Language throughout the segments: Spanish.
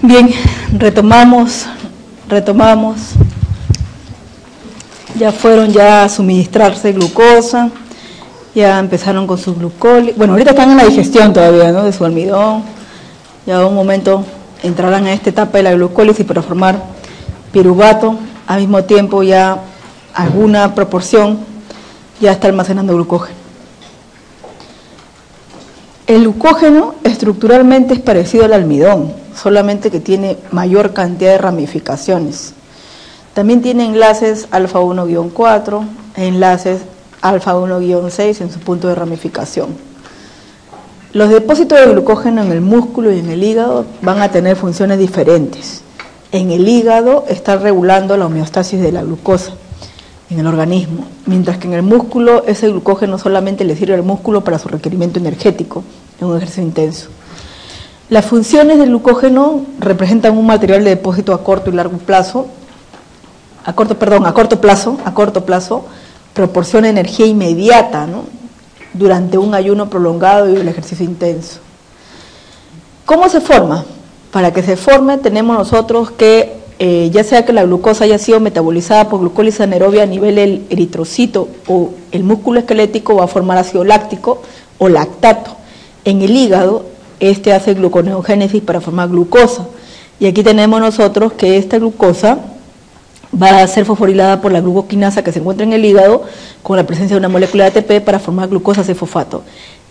Bien, retomamos. Ya fueron a suministrarse glucosa, ya empezaron con su glucólisis. Bueno, ahorita están en la digestión todavía, ¿no? De su almidón. Ya en un momento entrarán a esta etapa de la glucólisis para formar piruvato. Al mismo tiempo ya alguna proporción ya está almacenando glucógeno. El glucógeno estructuralmente es parecido al almidón, solamente que tiene mayor cantidad de ramificaciones. También tiene enlaces alfa 1-4 e enlaces alfa 1-6 en su punto de ramificación. Los depósitos de glucógeno en el músculo y en el hígado van a tener funciones diferentes. En el hígado está regulando la homeostasis de la glucosa en el organismo, mientras que en el músculo ese glucógeno solamente le sirve al músculo para su requerimiento energético en un ejercicio intenso. Las funciones del glucógeno representan un material de depósito a corto y largo plazo. A corto plazo, proporciona energía inmediata, ¿no? Durante un ayuno prolongado y el ejercicio intenso. ¿Cómo se forma? Para que se forme tenemos nosotros que, ya sea que la glucosa haya sido metabolizada por glucólisis anaerobia a nivel del eritrocito o el músculo esquelético, va a formar ácido láctico o lactato. En el hígado, este hace gluconeogénesis para formar glucosa. Y aquí tenemos nosotros que esta glucosa va a ser fosforilada por la glucoquinasa que se encuentra en el hígado con la presencia de una molécula de ATP para formar glucosa C-fosfato.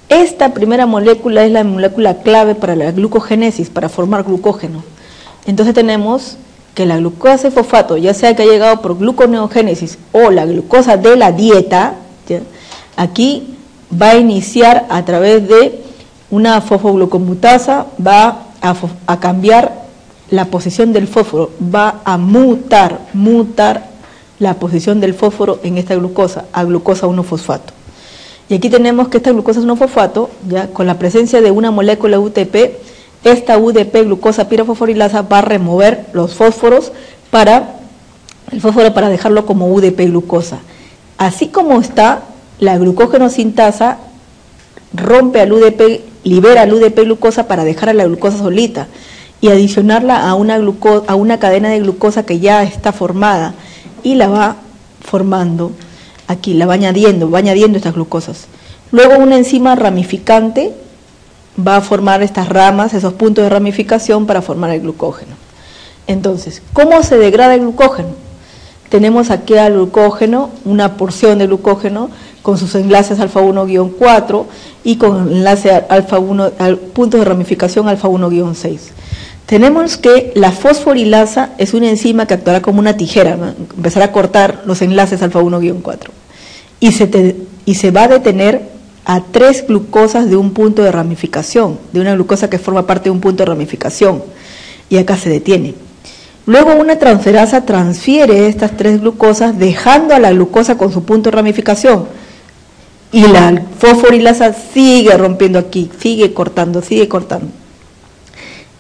Esta primera molécula es la molécula clave para la glucogénesis, para formar glucógeno. Entonces tenemos que la glucosa C-fosfato, ya sea que ha llegado por gluconeogénesis o la glucosa de la dieta, ¿ya? Aquí va a iniciar a través de una fosfoglucomutasa, va a cambiar la posición del fósforo, va a mutar la posición del fósforo en esta glucosa, a glucosa 1-fosfato. Y aquí tenemos que esta glucosa 1-fosfato, ya con la presencia de una molécula UTP, esta UDP glucosa pirofosforilasa va a remover los fósforos para dejarlo como UDP glucosa. Así como está, la glucógeno sintasa rompe al UDP, libera al UDP glucosa para dejar a la glucosa solita y adicionarla a una cadena de glucosa que ya está formada y la va formando aquí, va añadiendo estas glucosas. Luego una enzima ramificante va a formar estas ramas, esos puntos de ramificación para formar el glucógeno. Entonces, ¿cómo se degrada el glucógeno? Tenemos aquí al glucógeno, una porción de glucógeno con sus enlaces alfa 1-4 y con enlace alfa 1, puntos de ramificación alfa 1-6. Tenemos que la fosforilasa es una enzima que actuará como una tijera, ¿no? Empezará a cortar los enlaces alfa 1-4 y se va a detener a 3 glucosas de un punto de ramificación, de una glucosa que forma parte de un punto de ramificación, y acá se detiene. Luego una transferasa transfiere estas 3 glucosas dejando a la glucosa con su punto de ramificación y la fosforilasa sigue rompiendo aquí, sigue cortando.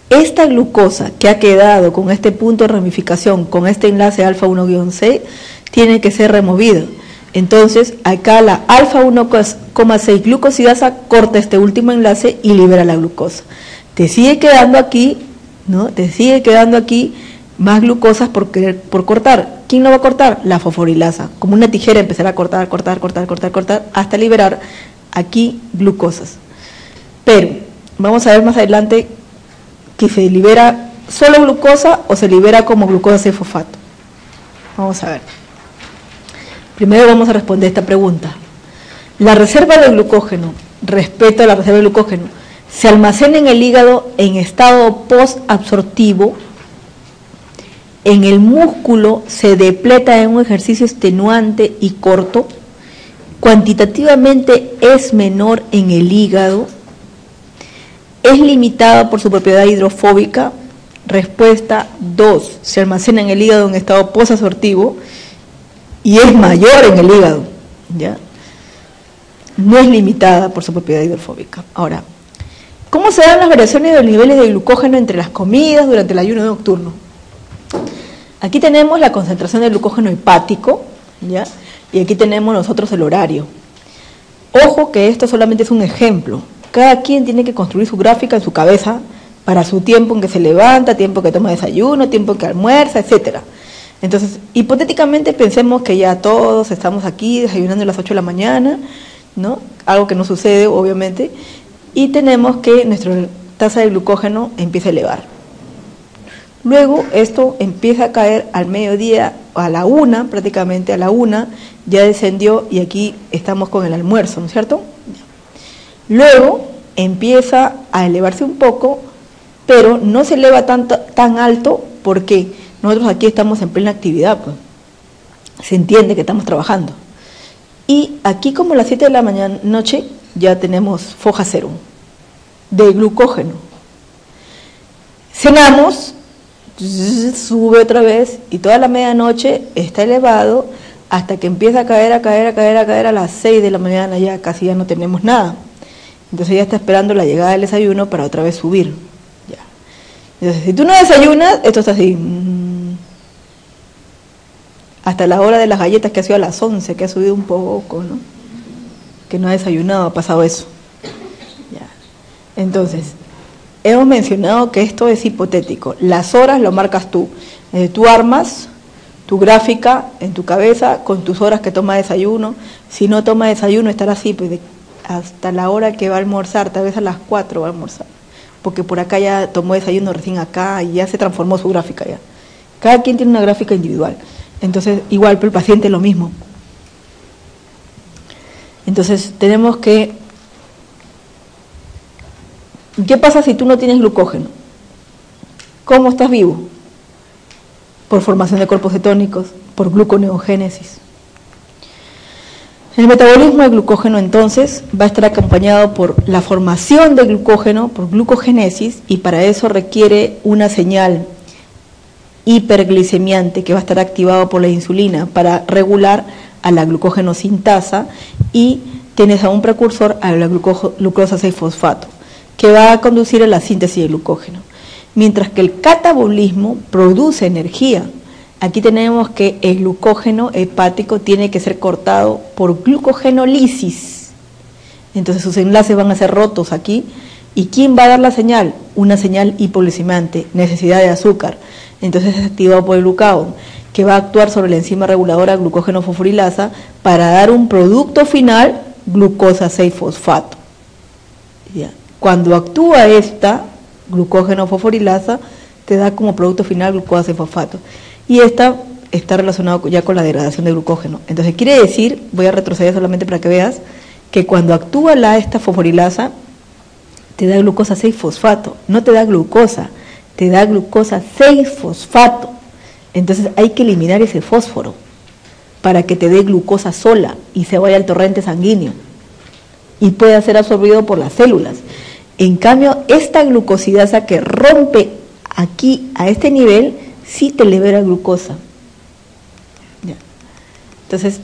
Esta glucosa que ha quedado con este punto de ramificación, con este enlace alfa 1-6, tiene que ser removida. Entonces, acá la alfa 1,6 glucosidasa corta este último enlace y libera la glucosa. Te sigue quedando aquí, ¿no? Más glucosas por cortar. ¿Quién lo va a cortar? La fosforilasa. Como una tijera empezará a cortar hasta liberar aquí glucosas. Pero vamos a ver más adelante que se libera solo glucosa o se libera como glucosa C-fosfato. Vamos a ver. Primero vamos a responder esta pregunta. La reserva de glucógeno, respecto a la reserva de glucógeno, se almacena en el hígado en estado posabsortivo. En el músculo se depleta en un ejercicio extenuante y corto. Cuantitativamente es menor en el hígado. Es limitada por su propiedad hidrofóbica. Respuesta 2. Se almacena en el hígado en estado posabsortivo y es mayor en el hígado, ¿ya? No es limitada por su propiedad hidrofóbica. Ahora, ¿cómo se dan las variaciones de los niveles de glucógeno entre las comidas durante el ayuno nocturno? Aquí tenemos la concentración de glucógeno hepático, ¿ya? Y aquí tenemos nosotros el horario. Ojo que esto solamente es un ejemplo. Cada quien tiene que construir su gráfica en su cabeza para su tiempo en que se levanta, tiempo que toma desayuno, tiempo que almuerza, etcétera. Entonces, hipotéticamente pensemos que ya todos estamos aquí desayunando a las 8 de la mañana, ¿no? Algo que no sucede, obviamente, y tenemos que nuestra tasa de glucógeno empieza a elevar. Luego esto empieza a caer al mediodía, a la 1, prácticamente a la 1, ya descendió y aquí estamos con el almuerzo, ¿no es cierto? Luego empieza a elevarse un poco, pero no se eleva tan alto porque nosotros aquí estamos en plena actividad, pues. Se entiende que estamos trabajando. Y aquí como a las 7 de la noche ya tenemos foja cero de glucógeno. Cenamos, sube otra vez y toda la medianoche está elevado hasta que empieza a caer a las 6 de la mañana, ya casi ya no tenemos nada. Entonces ya está esperando la llegada del desayuno para otra vez subir. Ya. Entonces, si tú no desayunas, esto está así. Hasta la hora de las galletas, que ha sido a las 11, que ha subido un poco, ¿no? Que no ha desayunado, ha pasado eso. Ya. Entonces, hemos mencionado que esto es hipotético. Las horas lo marcas tú. Tú armas tu gráfica en tu cabeza con tus horas que toma desayuno. Si no toma desayuno, estará así, pues hasta la hora que va a almorzar, tal vez a las 4 va a almorzar. Porque por acá ya tomó desayuno recién acá y ya se transformó su gráfica ya. Cada quien tiene una gráfica individual. Entonces, igual, pero el paciente lo mismo. Entonces, tenemos que... ¿Qué pasa si tú no tienes glucógeno? ¿Cómo estás vivo? Por formación de cuerpos cetónicos, por gluconeogénesis. El metabolismo de glucógeno, entonces, va a estar acompañado por la formación de glucógeno, por glucogénesis, y para eso requiere una señal hiperglicemiante que va a estar activado por la insulina para regular a la glucógeno sintasa, y tienes a un precursor, a la glucosa 6-fosfato, que va a conducir a la síntesis de glucógeno. Mientras que el catabolismo produce energía. Aquí tenemos que el glucógeno hepático tiene que ser cortado por glucogenólisis. Entonces sus enlaces van a ser rotos aquí. ¿Y quién va a dar la señal? Una señal hipoglicemiante, necesidad de azúcar. Entonces es activado por el glucagón, que va a actuar sobre la enzima reguladora glucógeno fosforilasa para dar un producto final, glucosa 6-fosfato. ¿Ya? Cuando actúa esta glucógeno fosforilasa, te da como producto final glucosa 6-fosfato. Y esta está relacionado ya con la degradación de glucógeno. Entonces quiere decir, voy a retroceder solamente para que veas, que cuando actúa esta fosforilasa, te da glucosa 6-fosfato, no te da glucosa, te da glucosa 6-fosfato. Entonces hay que eliminar ese fósforo para que te dé glucosa sola y se vaya al torrente sanguíneo y pueda ser absorbido por las células. En cambio, esta glucosidasa que rompe aquí a este nivel, sí te libera glucosa. ¿Ya? Entonces,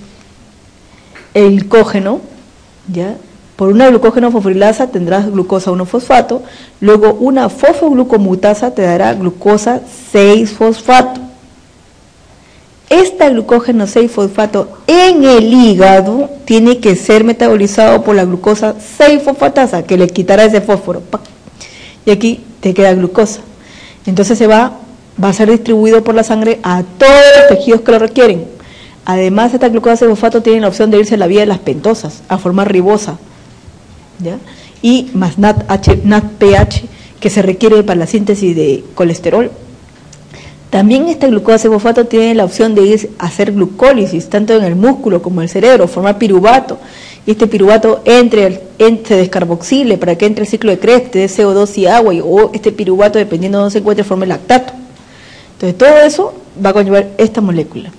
el glucógeno, ¿ya? Por una glucógeno fosforilasa tendrás glucosa 1-fosfato, luego una fosfoglucomutasa te dará glucosa 6-fosfato. Esta glucógeno 6-fosfato en el hígado tiene que ser metabolizado por la glucosa 6-fosfatasa, que le quitará ese fósforo. Y aquí te queda glucosa. Entonces va a ser distribuido por la sangre a todos los tejidos que lo requieren. Además, esta glucosa 6-fosfato tiene la opción de irse a la vía de las pentosas, a formar ribosa, ¿ya? Y más NADPH, que se requiere para la síntesis de colesterol. También esta glucosa 6-fosfato tiene la opción de ir a hacer glucólisis, tanto en el músculo como en el cerebro, formar piruvato. Y este piruvato se descarboxile para que entre el ciclo de Krebs, de CO2 y agua, o este piruvato, dependiendo de dónde se encuentre, forme lactato. Entonces, todo eso va a conllevar esta molécula.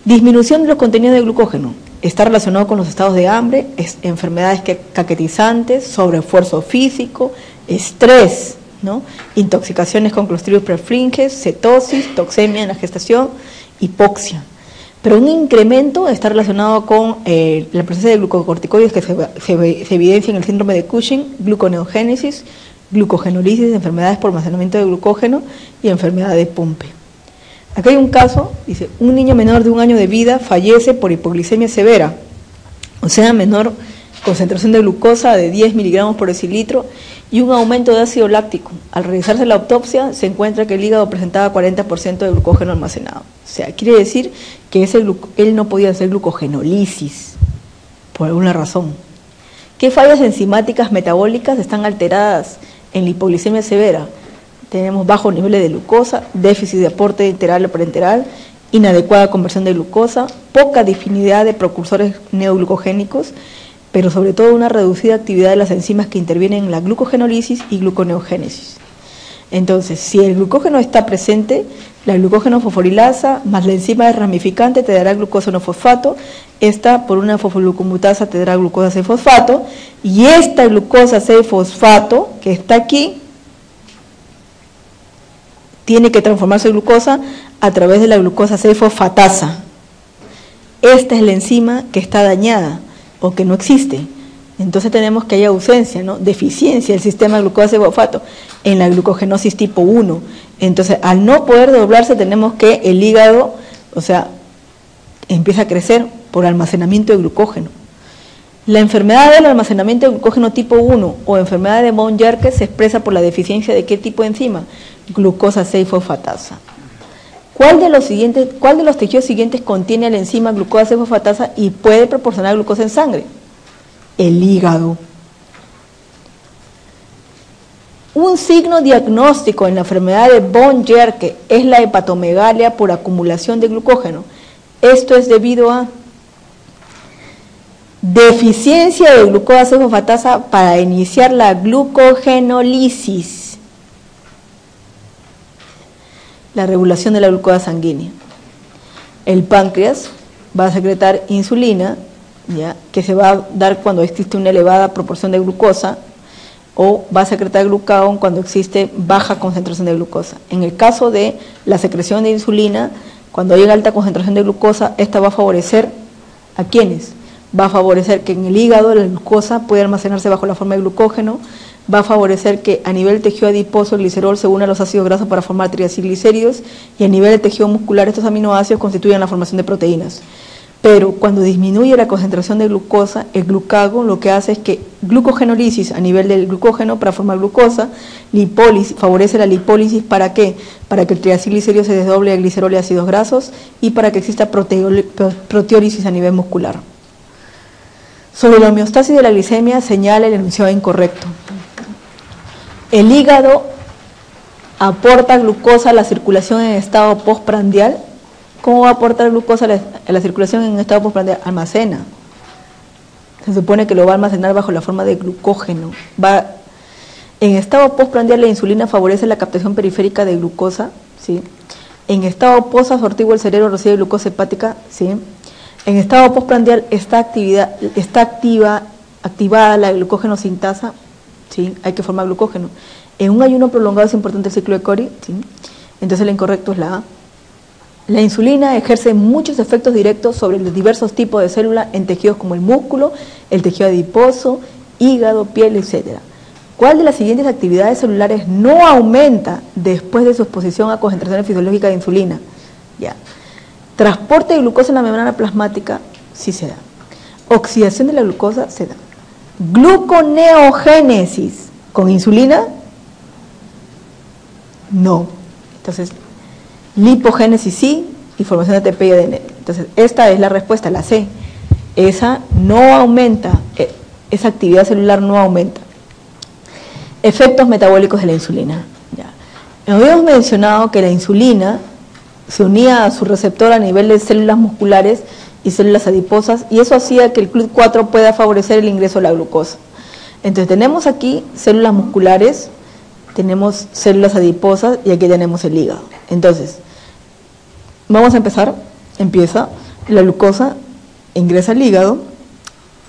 Disminución de los contenidos de glucógeno. Está relacionado con los estados de hambre, enfermedades caquetizantes, sobreesfuerzo físico, estrés, ¿no? Intoxicaciones con Clostridium perfringens, cetosis, toxemia en la gestación, hipoxia. Pero un incremento está relacionado con la presencia de glucocorticoides que se evidencia en el síndrome de Cushing, gluconeogénesis, glucogenólisis, enfermedades por almacenamiento de glucógeno y enfermedad de Pompe. Acá hay un caso, dice, un niño menor de 1 año de vida fallece por hipoglicemia severa, o sea, menor concentración de glucosa de 10 miligramos por decilitro y un aumento de ácido láctico. Al realizarse la autopsia se encuentra que el hígado presentaba 40% de glucógeno almacenado. O sea, quiere decir que él no podía hacer glucogenólisis por alguna razón. ¿Qué fallas enzimáticas metabólicas están alteradas en la hipoglicemia severa? Tenemos bajos niveles de glucosa, déficit de aporte enteral o parenteral, inadecuada conversión de glucosa, poca difinidad de precursores neoglucogénicos, pero sobre todo una reducida actividad de las enzimas que intervienen en la glucogenólisis y gluconeogénesis. Entonces, si el glucógeno está presente, la glucógeno fosforilasa más la enzima ramificante te dará glucógeno-fosfato, esta por una fosfoglucomutasa te dará glucosa 6-fosfato, y esta glucosa 6-fosfato que está aquí tiene que transformarse en glucosa a través de la glucosa 6-fosfatasa. Esta es la enzima que está dañada o que no existe. Entonces tenemos que hay ausencia, ¿no? Deficiencia del sistema glucosa 6-fosfato en la glucogenosis tipo 1. Entonces, al no poder doblarse, tenemos que el hígado, o sea, empieza a crecer por almacenamiento de glucógeno. La enfermedad del almacenamiento de glucógeno tipo 1 o enfermedad de Bone-Yerke se expresa por la deficiencia de ¿qué tipo de enzima? Glucosa 6-fosfatasa. ¿Cuál de los tejidos siguientes contiene la enzima glucosa 6-fosfatasa y puede proporcionar glucosa en sangre? El hígado. Un signo diagnóstico en la enfermedad de Bone-Yerke es la hepatomegalia por acumulación de glucógeno. Esto es debido a deficiencia de glucosa 6-fosfatasa para iniciar la glucogenólisis. La regulación de la glucosa sanguínea. El páncreas va a secretar insulina, ¿ya?, que se va a dar cuando existe una elevada proporción de glucosa, o va a secretar glucagón cuando existe baja concentración de glucosa. En el caso de la secreción de insulina, cuando hay una alta concentración de glucosa, esta va a favorecer ¿a quiénes? Va a favorecer que en el hígado la glucosa pueda almacenarse bajo la forma de glucógeno, va a favorecer que a nivel tejido adiposo el glicerol se una a los ácidos grasos para formar triacilglicéridos, y a nivel de tejido muscular estos aminoácidos constituyen la formación de proteínas. Pero cuando disminuye la concentración de glucosa, el glucagón lo que hace es que glucogenólisis a nivel del glucógeno para formar glucosa, lipólisis, favorece la lipólisis, ¿para qué? Para que el triacilglicerio se desdoble a glicerol y ácidos grasos, y para que exista proteólisis a nivel muscular. Sobre la homeostasis de la glicemia señala el enunciado incorrecto. El hígado aporta glucosa a la circulación en estado postprandial. ¿Cómo va a aportar glucosa a la circulación en estado postprandial? Almacena. Se supone que lo va a almacenar bajo la forma de glucógeno. En estado postprandial la insulina favorece la captación periférica de glucosa, ¿sí? En estado posabsortivo el cerebro recibe glucosa hepática, ¿sí? En estado postprandial está activada la glucógeno sintasa, ¿sí? Hay que formar glucógeno. En un ayuno prolongado es importante el ciclo de Cori, ¿sí? Entonces lo incorrecto es la A. La insulina ejerce muchos efectos directos sobre los diversos tipos de células en tejidos como el músculo, el tejido adiposo, hígado, piel, etc. ¿Cuál de las siguientes actividades celulares no aumenta después de su exposición a concentraciones fisiológicas de insulina? Ya. Transporte de glucosa en la membrana plasmática, sí se da. Oxidación de la glucosa, se da. Gluconeogénesis con insulina, no. Entonces, lipogénesis sí, y formación de ATP y ADN. Entonces, esta es la respuesta, la C. Esa no aumenta, esa actividad celular no aumenta. Efectos metabólicos de la insulina. Ya. Habíamos mencionado que la insulina se unía a su receptor a nivel de células musculares y células adiposas, y eso hacía que el CLUT4 pueda favorecer el ingreso de la glucosa. Entonces tenemos aquí células musculares, tenemos células adiposas y aquí tenemos el hígado. Entonces, vamos a empezar. Empieza la glucosa, ingresa al hígado,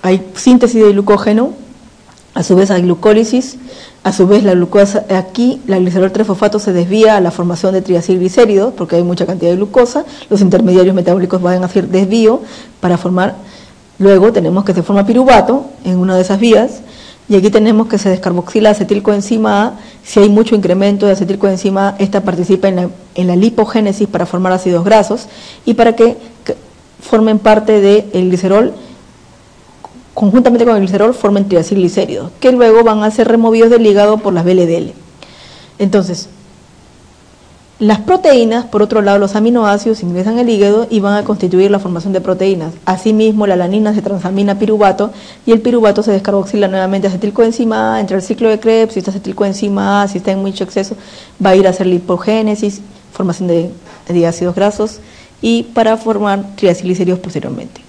hay síntesis de glucógeno, a su vez hay glucólisis, a su vez la glucosa, aquí la glicerol 3-fosfato se desvía a la formación de triacilglicéridos porque hay mucha cantidad de glucosa, los intermediarios metabólicos van a hacer desvío para formar, luego tenemos que se forma piruvato en una de esas vías, y aquí tenemos que se descarboxila acetilcoenzima A. Si hay mucho incremento de acetilcoenzima A, esta participa en la lipogénesis para formar ácidos grasos y para que formen parte del glicerol conjuntamente con el glicerol forman triacilglicéridos, que luego van a ser removidos del hígado por las VLDL. Entonces, las proteínas, por otro lado, los aminoácidos ingresan al hígado y van a constituir la formación de proteínas. Asimismo, la alanina se transamina a piruvato y el piruvato se descarboxila nuevamente a acetilcoenzima A, entra el ciclo de Krebs, si esta acetilcoenzima A, si está en mucho exceso, va a ir a hacer lipogénesis, formación de ácidos grasos y para formar triacilglicéridos posteriormente.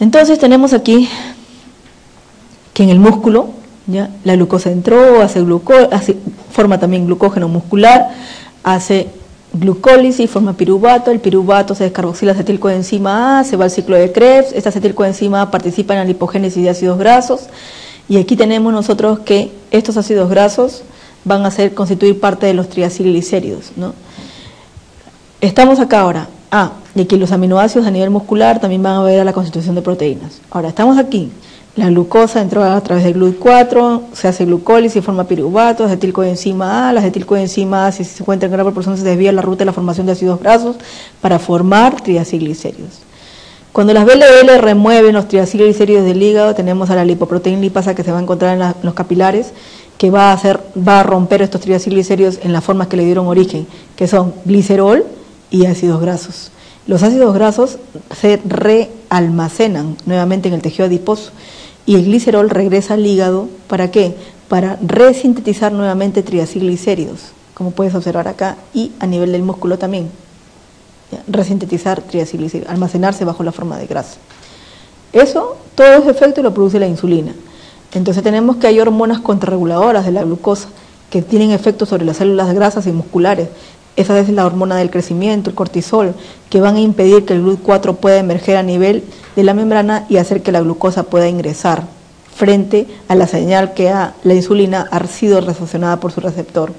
Entonces tenemos aquí que en el músculo, ¿ya?, la glucosa entró, forma también glucógeno muscular, hace glucólisis, forma piruvato, el piruvato se descarboxila acetilcoenzima A, se va al ciclo de Krebs, esta acetilcoenzima A participa en la lipogénesis de ácidos grasos, y aquí tenemos nosotros que estos ácidos grasos van a constituir parte de los triacilglicéridos, ¿no? Estamos acá ahora, y aquí los aminoácidos a nivel muscular también van a ver a la constitución de proteínas. Ahora, estamos aquí. La glucosa entró a través del GLUT4, se hace glucólisis, forma piruvato, acetilcoenzima A. La acetilcoenzima A, si se encuentra en gran proporción, se desvía la ruta de la formación de ácidos grasos para formar triacilglicéridos. Cuando las VLL remueven los triacilglicéridos del hígado, tenemos a la lipoproteína lipasa que se va a encontrar en los capilares, que va a romper estos triacilglicéridos en las formas que le dieron origen, que son glicerol y ácidos grasos. Los ácidos grasos se realmacenan nuevamente en el tejido adiposo, y el glicerol regresa al hígado, ¿para qué? Para resintetizar nuevamente triacilglicéridos, como puedes observar acá, y a nivel del músculo también. ¿Ya? Resintetizar triacilglicéridos, almacenarse bajo la forma de grasa. Todo ese efecto lo produce la insulina. Entonces tenemos que hay hormonas contrarreguladoras de la glucosa, que tienen efectos sobre las células grasas y musculares. Esa es la hormona del crecimiento, el cortisol, que van a impedir que el GLUT4 pueda emerger a nivel de la membrana y hacer que la glucosa pueda ingresar frente a la señal que la insulina ha sido recepcionada por su receptor.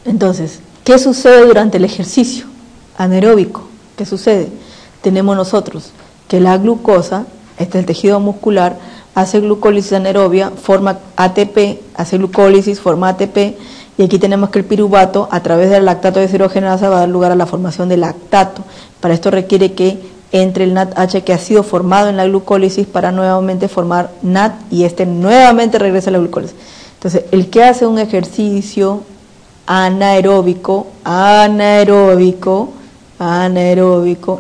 Entonces, ¿qué sucede durante el ejercicio anaeróbico? ¿Qué sucede? Tenemos nosotros que la glucosa, este es el tejido muscular, hace glucólisis anaerobia, forma ATP, hace glucólisis, forma ATP, y aquí tenemos que el piruvato, a través del lactato deshidrogenasa, va a dar lugar a la formación de lactato. Para esto requiere que entre el NADH que ha sido formado en la glucólisis para nuevamente formar NAD, y nuevamente regresa a la glucólisis. Entonces, el que hace un ejercicio anaeróbico,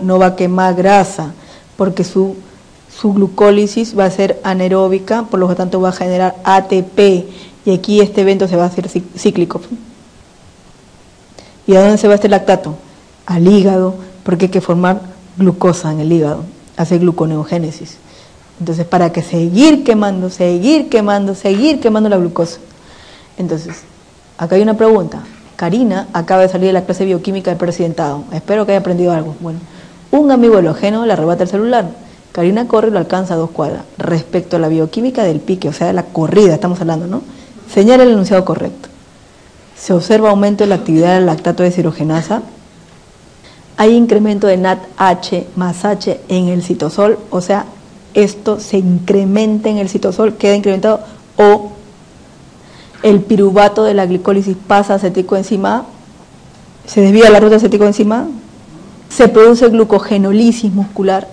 no va a quemar grasa, porque su glucólisis va a ser anaeróbica, por lo tanto va a generar ATP, y aquí este evento se va a hacer cíclico. ¿Y a dónde se va este lactato? Al hígado, porque hay que formar glucosa en el hígado, hacer gluconeogénesis. Entonces, para que seguir quemando la glucosa. Entonces, acá hay una pregunta. Karina acaba de salir de la clase de bioquímica del presidentado. Espero que haya aprendido algo. Bueno, un amigo halógeno le arrebata el celular. Karina corre y lo alcanza a 2 cuadras. Respecto a la bioquímica del pique, o sea, de la corrida, estamos hablando, ¿no? Señala el enunciado correcto. Se observa aumento de la actividad del lactato deshidrogenasa. Hay incremento de NADH más H en el citosol, o sea, esto se incrementa en el citosol, queda incrementado, o el piruvato de la glicólisis pasa a acetilcoenzima A, se desvía la ruta de acetilcoenzima A, se produce glucogenólisis muscular.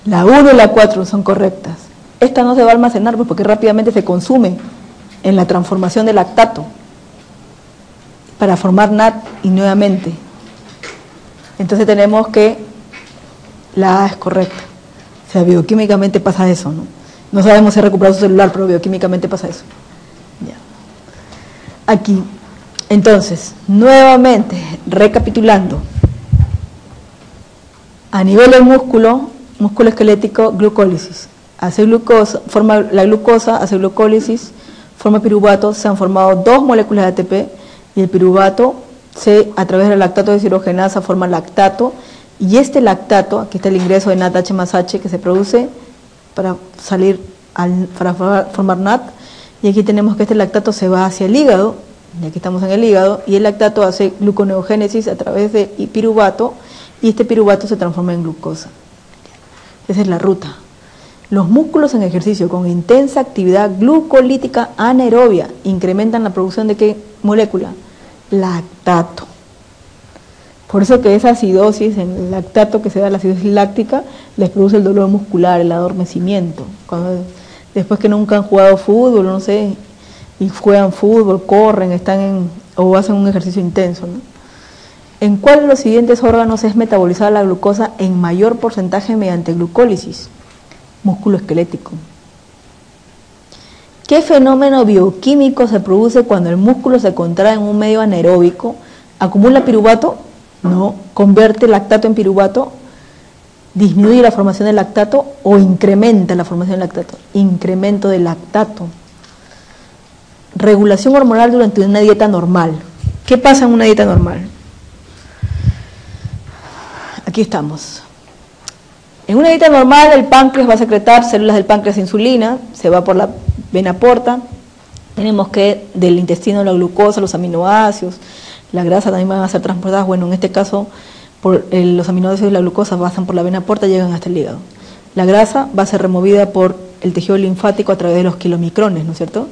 La 1 y la 4 son correctas. Esta no se va a almacenar porque rápidamente se consume en la transformación de lactato para formar NAD y nuevamente. Entonces tenemos que la A es correcta. O sea, bioquímicamente pasa eso, ¿no? No sabemos si ha recuperado su celular, pero bioquímicamente pasa eso. Ya. Aquí, entonces, nuevamente, recapitulando. A nivel del músculo esquelético, glucólisis. Hace glucosa, forma la glucosa, hace glucólisis, forma piruvato, se han formado 2 moléculas de ATP y el piruvato a través del lactato deshidrogenasa forma lactato, y este lactato, aquí está el ingreso de NADH más H que se produce para formar NAD, y aquí tenemos que este lactato se va hacia el hígado, y aquí estamos en el hígado, y el lactato hace gluconeogénesis a través de piruvato, y este piruvato se transforma en glucosa. Esa es la ruta. Los músculos en ejercicio con intensa actividad glucolítica anaerobia incrementan la producción de ¿qué molécula? Lactato. Por eso que esa acidosis en el lactato que se da, la acidosis láctica, les produce el dolor muscular, el adormecimiento. Después que nunca han jugado fútbol, no sé, y juegan fútbol, corren, o hacen un ejercicio intenso, ¿no? ¿En cuál de los siguientes órganos es metabolizada la glucosa en mayor porcentaje mediante glucólisis? Músculo esquelético. ¿Qué fenómeno bioquímico se produce cuando el músculo se contrae en un medio anaeróbico? ¿Acumula piruvato? No. ¿Convierte lactato en piruvato? ¿Disminuye la formación de lactato o incrementa la formación de lactato? Incremento de lactato. Regulación hormonal durante una dieta normal. ¿Qué pasa en una dieta normal? Aquí estamos. En una dieta normal el páncreas va a secretar células del páncreas insulina, se va por la vena porta. Tenemos que del intestino la glucosa, los aminoácidos, la grasa también van a ser transportadas. Bueno, en este caso los aminoácidos y la glucosa pasan por la vena porta y llegan hasta el hígado. La grasa va a ser removida por el tejido linfático a través de los kilomicrones, ¿no es cierto?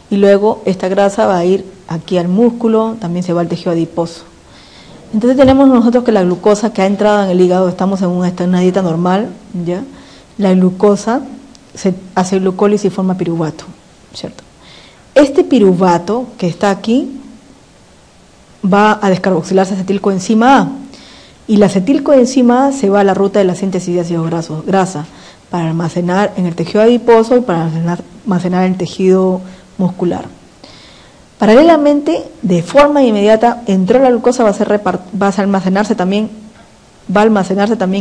Y luego esta grasa va a ir aquí al músculo, también se va al tejido adiposo. Entonces tenemos nosotros que la glucosa que ha entrado en el hígado, estamos en una dieta normal, ¿ya? La glucosa se hace glucólisis y forma piruvato, ¿cierto? Este piruvato que está aquí va a descarboxilarse acetilcoenzima A, y la acetilcoenzima A se va a la ruta de la síntesis de ácidos grasos, grasa, para almacenar en el tejido adiposo y para almacenar en el tejido muscular. Paralelamente, de forma inmediata, entró la glucosa, va a almacenarse también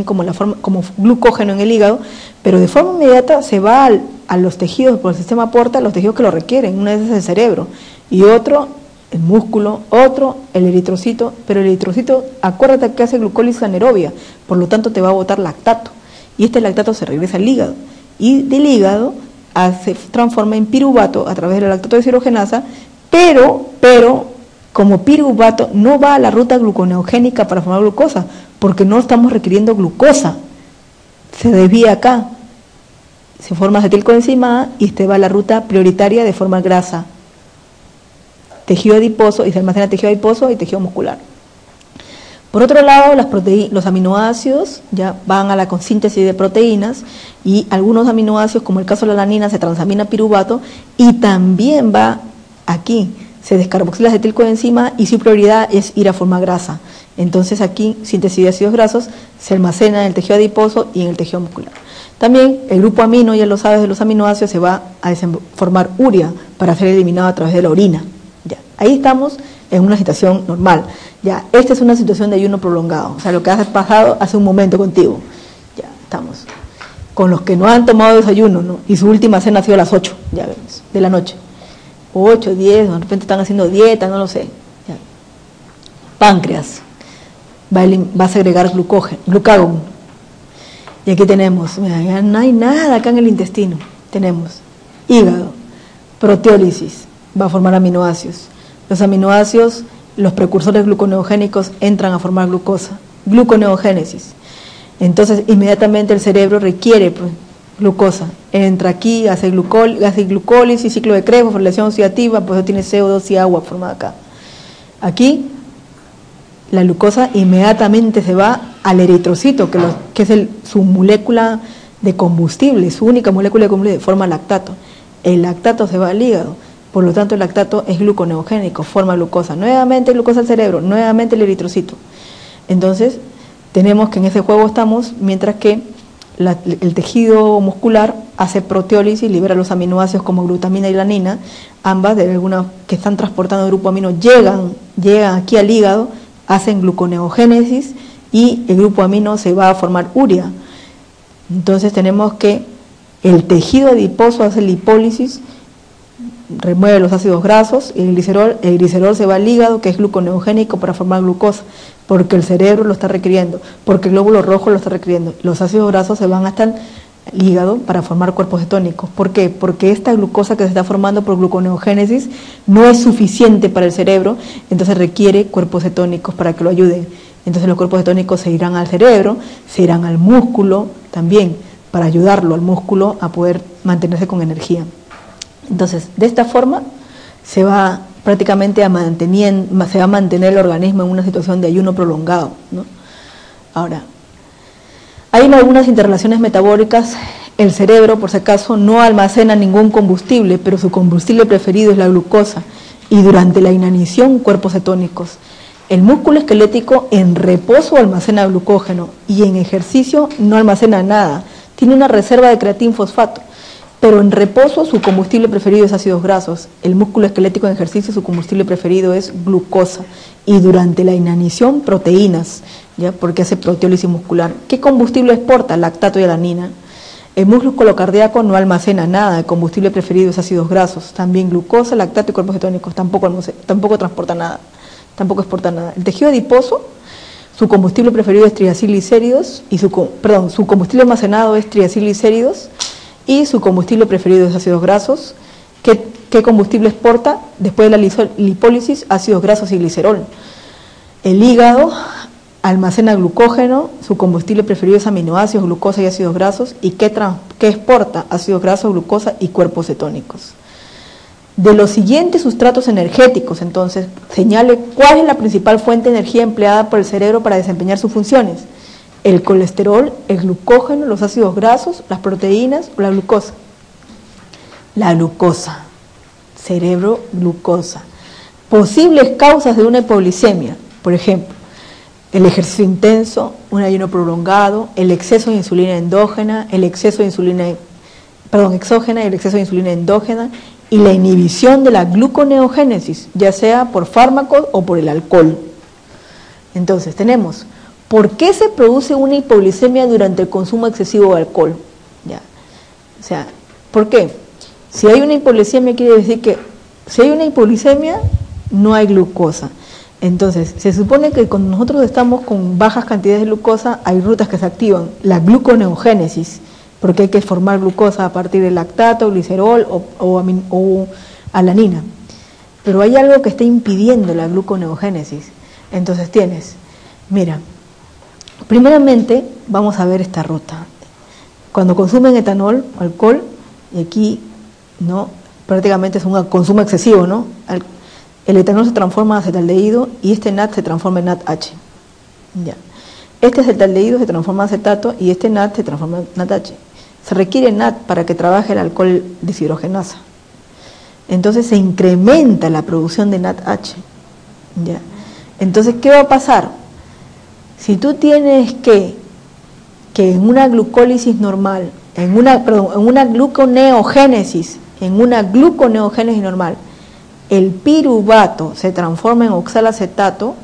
como glucógeno en el hígado, pero de forma inmediata se va a los tejidos por el sistema porta, los tejidos que lo requieren. Una de esas es el cerebro, y otro, el músculo, otro, el eritrocito, pero el eritrocito, acuérdate que hace glucólisis anaerobia, por lo tanto te va a botar lactato, y este lactato se regresa al hígado, y del hígado se transforma en piruvato a través de la lactato deshidrogenasa, pero como piruvato no va a la ruta gluconeogénica para formar glucosa, porque no estamos requiriendo glucosa, se desvía acá, se forma acetilcoenzima A y este va a la ruta prioritaria de formar grasa, tejido adiposo, y se almacena tejido adiposo y tejido muscular. Por otro lado, los aminoácidos ya van a la síntesis de proteínas, y algunos aminoácidos, como el caso de la alanina, se transamina piruvato, y también va aquí, se descarboxila acetilcoenzima y su prioridad es ir a formar grasa. Entonces aquí, síntesis de ácidos grasos, se almacena en el tejido adiposo y en el tejido muscular. También el grupo amino, ya lo sabes, de los aminoácidos se va a formar urea para ser eliminado a través de la orina. Ya, ahí estamos en una situación normal. Ya, esta es una situación de ayuno prolongado, o sea, lo que has pasado hace un momento contigo. Ya, estamos. Con los que no han tomado desayuno, ¿no? Y su última cena ha sido a las 8, ya vemos, de la noche. 8, 10, de repente están haciendo dieta, no lo sé. Ya. Páncreas va a segregar glucagón. Y aquí tenemos, mira, ya no hay nada acá en el intestino. Tenemos hígado, proteólisis, va a formar aminoácidos. Los aminoácidos, los precursores gluconeogénicos entran a formar glucosa, gluconeogénesis. Entonces, inmediatamente el cerebro requiere glucosa. Entra aquí, hace glucólisis, ciclo de Krebs, fosforilación oxidativa, pues tiene CO2 y agua formada acá. Aquí, la glucosa inmediatamente se va al eritrocito, que es su molécula de combustible, su única molécula de combustible, forma lactato. El lactato se va al hígado, por lo tanto el lactato es gluconeogénico, forma glucosa. Nuevamente glucosa al cerebro, nuevamente el eritrocito. Entonces, tenemos que en ese juego estamos, mientras que el tejido muscular hace proteólisis, libera los aminoácidos como glutamina y alanina, ambas que están transportando el grupo amino llegan aquí al hígado, hacen gluconeogénesis y el grupo amino se va a formar urea. Entonces tenemos que el tejido adiposo hace lipólisis, remueve los ácidos grasos, y el glicerol se va al hígado, que es gluconeogénico, para formar glucosa, porque el cerebro lo está requiriendo, porque el glóbulo rojo lo está requiriendo. Los ácidos grasos se van hasta el hígado para formar cuerpos cetónicos. ¿Por qué? Porque esta glucosa que se está formando por gluconeogénesis no es suficiente para el cerebro, entonces requiere cuerpos cetónicos para que lo ayuden. Entonces los cuerpos cetónicos se irán al cerebro, se irán al músculo también, para ayudarlo al músculo a poder mantenerse con energía. Entonces, de esta forma se va prácticamente se va a mantener el organismo en una situación de ayuno prolongado, ¿no? Ahora, hay algunas interrelaciones metabólicas. El cerebro, por si acaso, no almacena ningún combustible, pero su combustible preferido es la glucosa, y durante la inanición, cuerpos cetónicos. El músculo esquelético en reposo almacena glucógeno y en ejercicio no almacena nada. Tiene una reserva de creatinfosfato, pero en reposo su combustible preferido es ácidos grasos. El músculo esquelético en ejercicio su combustible preferido es glucosa y durante la inanición proteínas, ¿ya? Porque hace proteólisis muscular. ¿Qué combustible exporta? Lactato y alanina. El músculo cardíaco no almacena nada, el combustible preferido es ácidos grasos, también glucosa, lactato y cuerpos cetónicos, tampoco transporta nada, tampoco exporta nada. El tejido adiposo, su combustible preferido es triacilglicéridos, su combustible almacenado es triacilglicéridos y su combustible preferido es ácidos grasos. ¿Qué combustible exporta? Después de la lipólisis, ácidos grasos y glicerol. El hígado almacena glucógeno, su combustible preferido es aminoácidos, glucosa y ácidos grasos. ¿Y qué exporta? Ácidos grasos, glucosa y cuerpos cetónicos. De los siguientes sustratos energéticos, entonces, señale cuál es la principal fuente de energía empleada por el cerebro para desempeñar sus funciones. El colesterol, el glucógeno, los ácidos grasos, las proteínas o la glucosa. La glucosa, cerebro, glucosa. Posibles causas de una hipoglicemia, por ejemplo, el ejercicio intenso, un ayuno prolongado, el exceso de insulina endógena, exógena y el exceso de insulina endógena y la inhibición de la gluconeogénesis, ya sea por fármacos o por el alcohol. Entonces tenemos, ¿por qué se produce una hipoglicemia durante el consumo excesivo de alcohol? ¿Ya? O sea, ¿por qué? Si hay una hipoglicemia quiere decir que si hay una hipoglicemia no hay glucosa. Entonces, se supone que cuando nosotros estamos con bajas cantidades de glucosa, hay rutas que se activan, la gluconeogénesis, porque hay que formar glucosa a partir de lactato, glicerol o alanina. Pero hay algo que está impidiendo la gluconeogénesis. Entonces mira, primeramente vamos a ver esta ruta. Cuando consumen etanol, alcohol, y aquí no, prácticamente es un consumo excesivo, ¿no? El etanol se transforma en acetaldehído y este NAD se transforma en NADH. Ya. Este acetaldehído se transforma en acetato y este NAD se transforma en NADH. Se requiere NAD para que trabaje el alcohol deshidrogenasa. Entonces se incrementa la producción de NADH. Ya. Entonces, ¿qué va a pasar? Si tú tienes que en una glucólisis normal, en una gluconeogénesis normal, el piruvato se transforma en oxalacetato,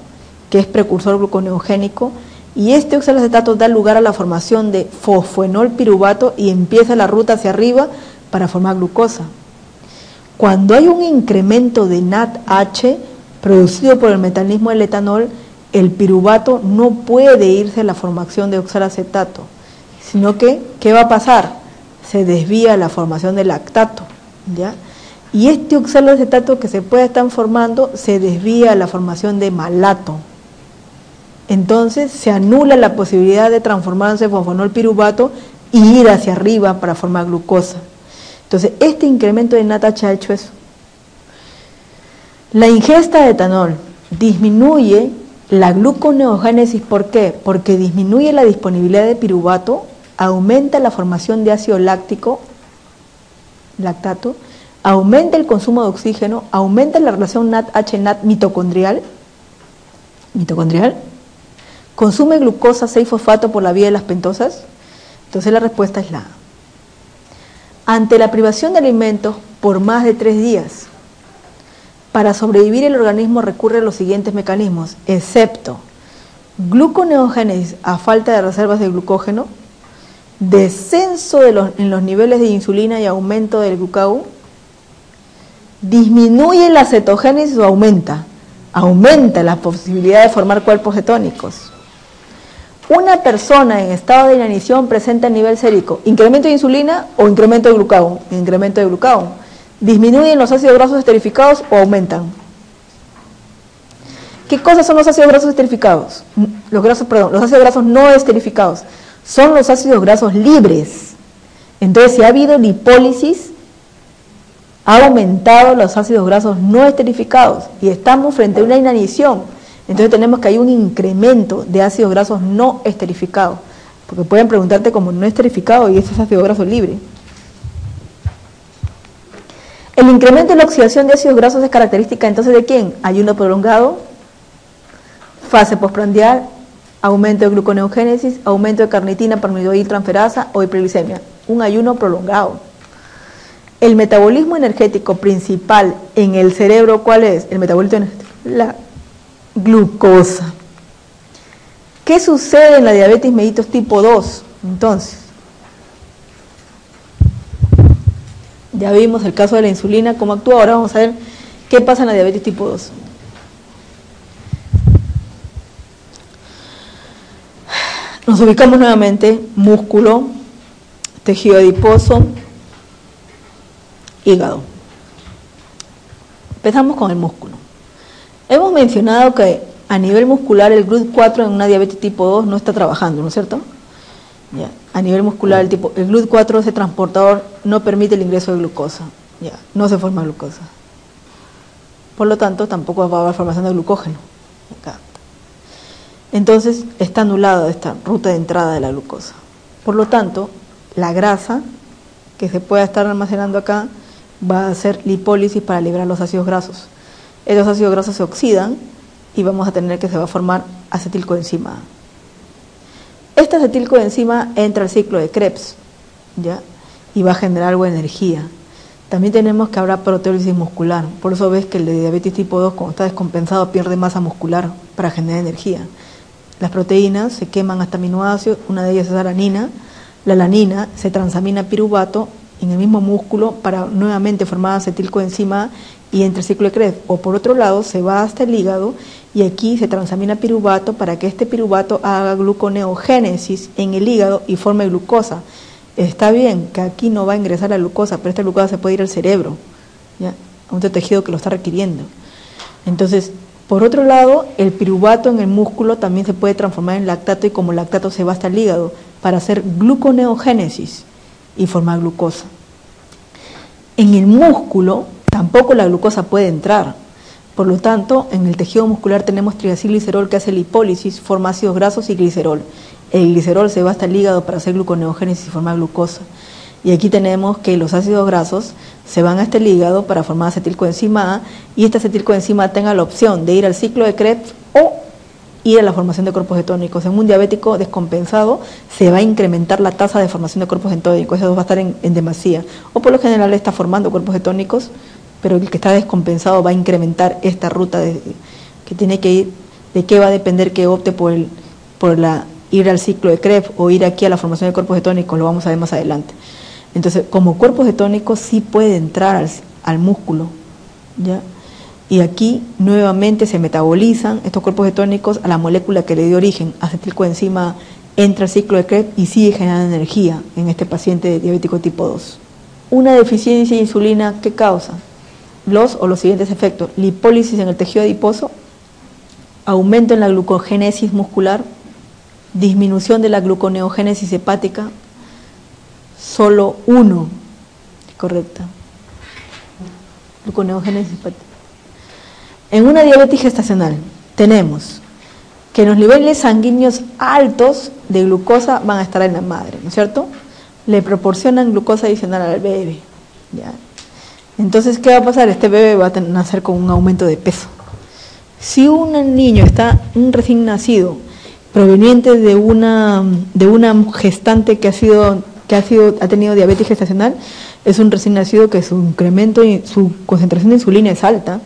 que es precursor gluconeogénico, y este oxalacetato da lugar a la formación de fosfoenol piruvato y empieza la ruta hacia arriba para formar glucosa. Cuando hay un incremento de NADH producido por el metabolismo del etanol, el piruvato no puede irse a la formación de oxalacetato, sino que, ¿qué va a pasar? Se desvía a la formación de lactato, ¿ya? Y este oxalacetato que se puede estar formando se desvía a la formación de malato. Entonces se anula la posibilidad de transformarse en fosfonol piruvato y ir hacia arriba para formar glucosa. Entonces este incremento de NADH ha hecho eso. La ingesta de etanol disminuye la gluconeogénesis. ¿Por qué? Porque disminuye la disponibilidad de piruvato, aumenta la formación de ácido láctico, lactato, aumenta el consumo de oxígeno, aumenta la relación NADH-NAD mitocondrial, consume glucosa 6-fosfato por la vía de las pentosas. Entonces la respuesta es la A. Ante la privación de alimentos por más de 3 días, para sobrevivir el organismo recurre a los siguientes mecanismos, excepto gluconeogénesis a falta de reservas de glucógeno, descenso en los niveles de insulina y aumento del glucagón, disminuye la cetogénesis o aumenta la posibilidad de formar cuerpos cetónicos. Una persona en estado de inanición presenta a nivel sérico incremento de insulina o incremento de glucagón. Incremento de glucagón. ¿Disminuyen los ácidos grasos esterificados o aumentan? ¿Qué cosas son los ácidos grasos esterificados? Los ácidos grasos no esterificados son los ácidos grasos libres. Entonces, si ha habido lipólisis, ha aumentado los ácidos grasos no esterificados y estamos frente a una inanición. Entonces tenemos que hay un incremento de ácidos grasos no esterificados, porque pueden preguntarte como no esterificado y ese es ácido graso libre. El incremento de la oxidación de ácidos grasos es característica entonces ¿de quién? Ayuno prolongado, fase postprandial, aumento de gluconeogénesis, aumento de carnitina, palmitoiltransferasa o hiperglicemia. Un ayuno prolongado. El metabolismo energético principal en el cerebro, ¿cuál es? El metabolismo energético, la glucosa. ¿Qué sucede en la diabetes mellitus tipo 2? Entonces, ya vimos el caso de la insulina, cómo actúa, ahora vamos a ver qué pasa en la diabetes tipo 2. Nos ubicamos nuevamente, músculo, tejido adiposo, hígado. Empezamos con el músculo. Hemos mencionado que a nivel muscular el GLUT4 en una diabetes tipo 2 no está trabajando, ¿no es cierto? Ya. A nivel muscular el GLUT4, ese transportador, no permite el ingreso de glucosa, ya. No se forma glucosa. Por lo tanto, tampoco va a haber formación de glucógeno. Acá. Entonces, está anulada esta ruta de entrada de la glucosa. Por lo tanto, la grasa que se pueda estar almacenando acá va a hacer lipólisis para liberar los ácidos grasos. Esos ácidos grasos se oxidan y vamos a tener que se va a formar acetilcoenzima A. Esta acetilcoenzima entra al ciclo de Krebs, ¿ya? Y va a generar algo de energía. También tenemos que habrá proteólisis muscular. Por eso ves que el de diabetes tipo 2, cuando está descompensado, pierde masa muscular para generar energía. Las proteínas se queman hasta aminoácidos, una de ellas es alanina. La alanina se transamina piruvato en el mismo músculo para nuevamente formar acetilcoenzima A y entre el ciclo de Krebs. O por otro lado, se va hasta el hígado y aquí se transamina piruvato para que este piruvato haga gluconeogénesis en el hígado y forme glucosa. Está bien que aquí no va a ingresar la glucosa, pero esta glucosa se puede ir al cerebro, ¿ya? A un tejido que lo está requiriendo. Entonces, por otro lado, el piruvato en el músculo también se puede transformar en lactato y como lactato se va hasta el hígado para hacer gluconeogénesis y formar glucosa. En el músculo tampoco la glucosa puede entrar. Por lo tanto, en el tejido muscular tenemos triacilglicerol que hace lipólisis, forma ácidos grasos y glicerol. El glicerol se va hasta el hígado para hacer gluconeogénesis y formar glucosa. Y aquí tenemos que los ácidos grasos se van hasta el hígado para formar acetilcoenzima A y esta acetilcoenzima A tenga la opción de ir al ciclo de Krebs o ir a la formación de cuerpos cetónicos. En un diabético descompensado se va a incrementar la tasa de formación de cuerpos cetónicos, eso va a estar en demasía. O por lo general está formando cuerpos cetónicos, pero el que está descompensado va a incrementar esta ruta que tiene que ir, de qué va a depender que opte por ir al ciclo de Krebs o ir aquí a la formación de cuerpos cetónicos, lo vamos a ver más adelante. Entonces, como cuerpos cetónicos sí puede entrar al músculo, ¿ya? Y aquí nuevamente se metabolizan estos cuerpos cetónicos a la molécula que le dio origen, acetilcoenzima, entra al ciclo de Krebs y sigue generando energía en este paciente diabético tipo 2. Una deficiencia de insulina, ¿qué causa? Los siguientes efectos: lipólisis en el tejido adiposo, aumento en la glucogénesis muscular, disminución de la gluconeogénesis hepática, solo uno, correcta, gluconeogénesis hepática. En una diabetes gestacional tenemos que los niveles sanguíneos altos de glucosa van a estar en la madre, ¿no es cierto? Le proporcionan glucosa adicional al bebé, ¿ya? Entonces, ¿qué va a pasar? Este bebé va a nacer con un aumento de peso. Si un niño un recién nacido, proveniente de una gestante que ha tenido diabetes gestacional, es un recién nacido que su incremento y su concentración de insulina es alta,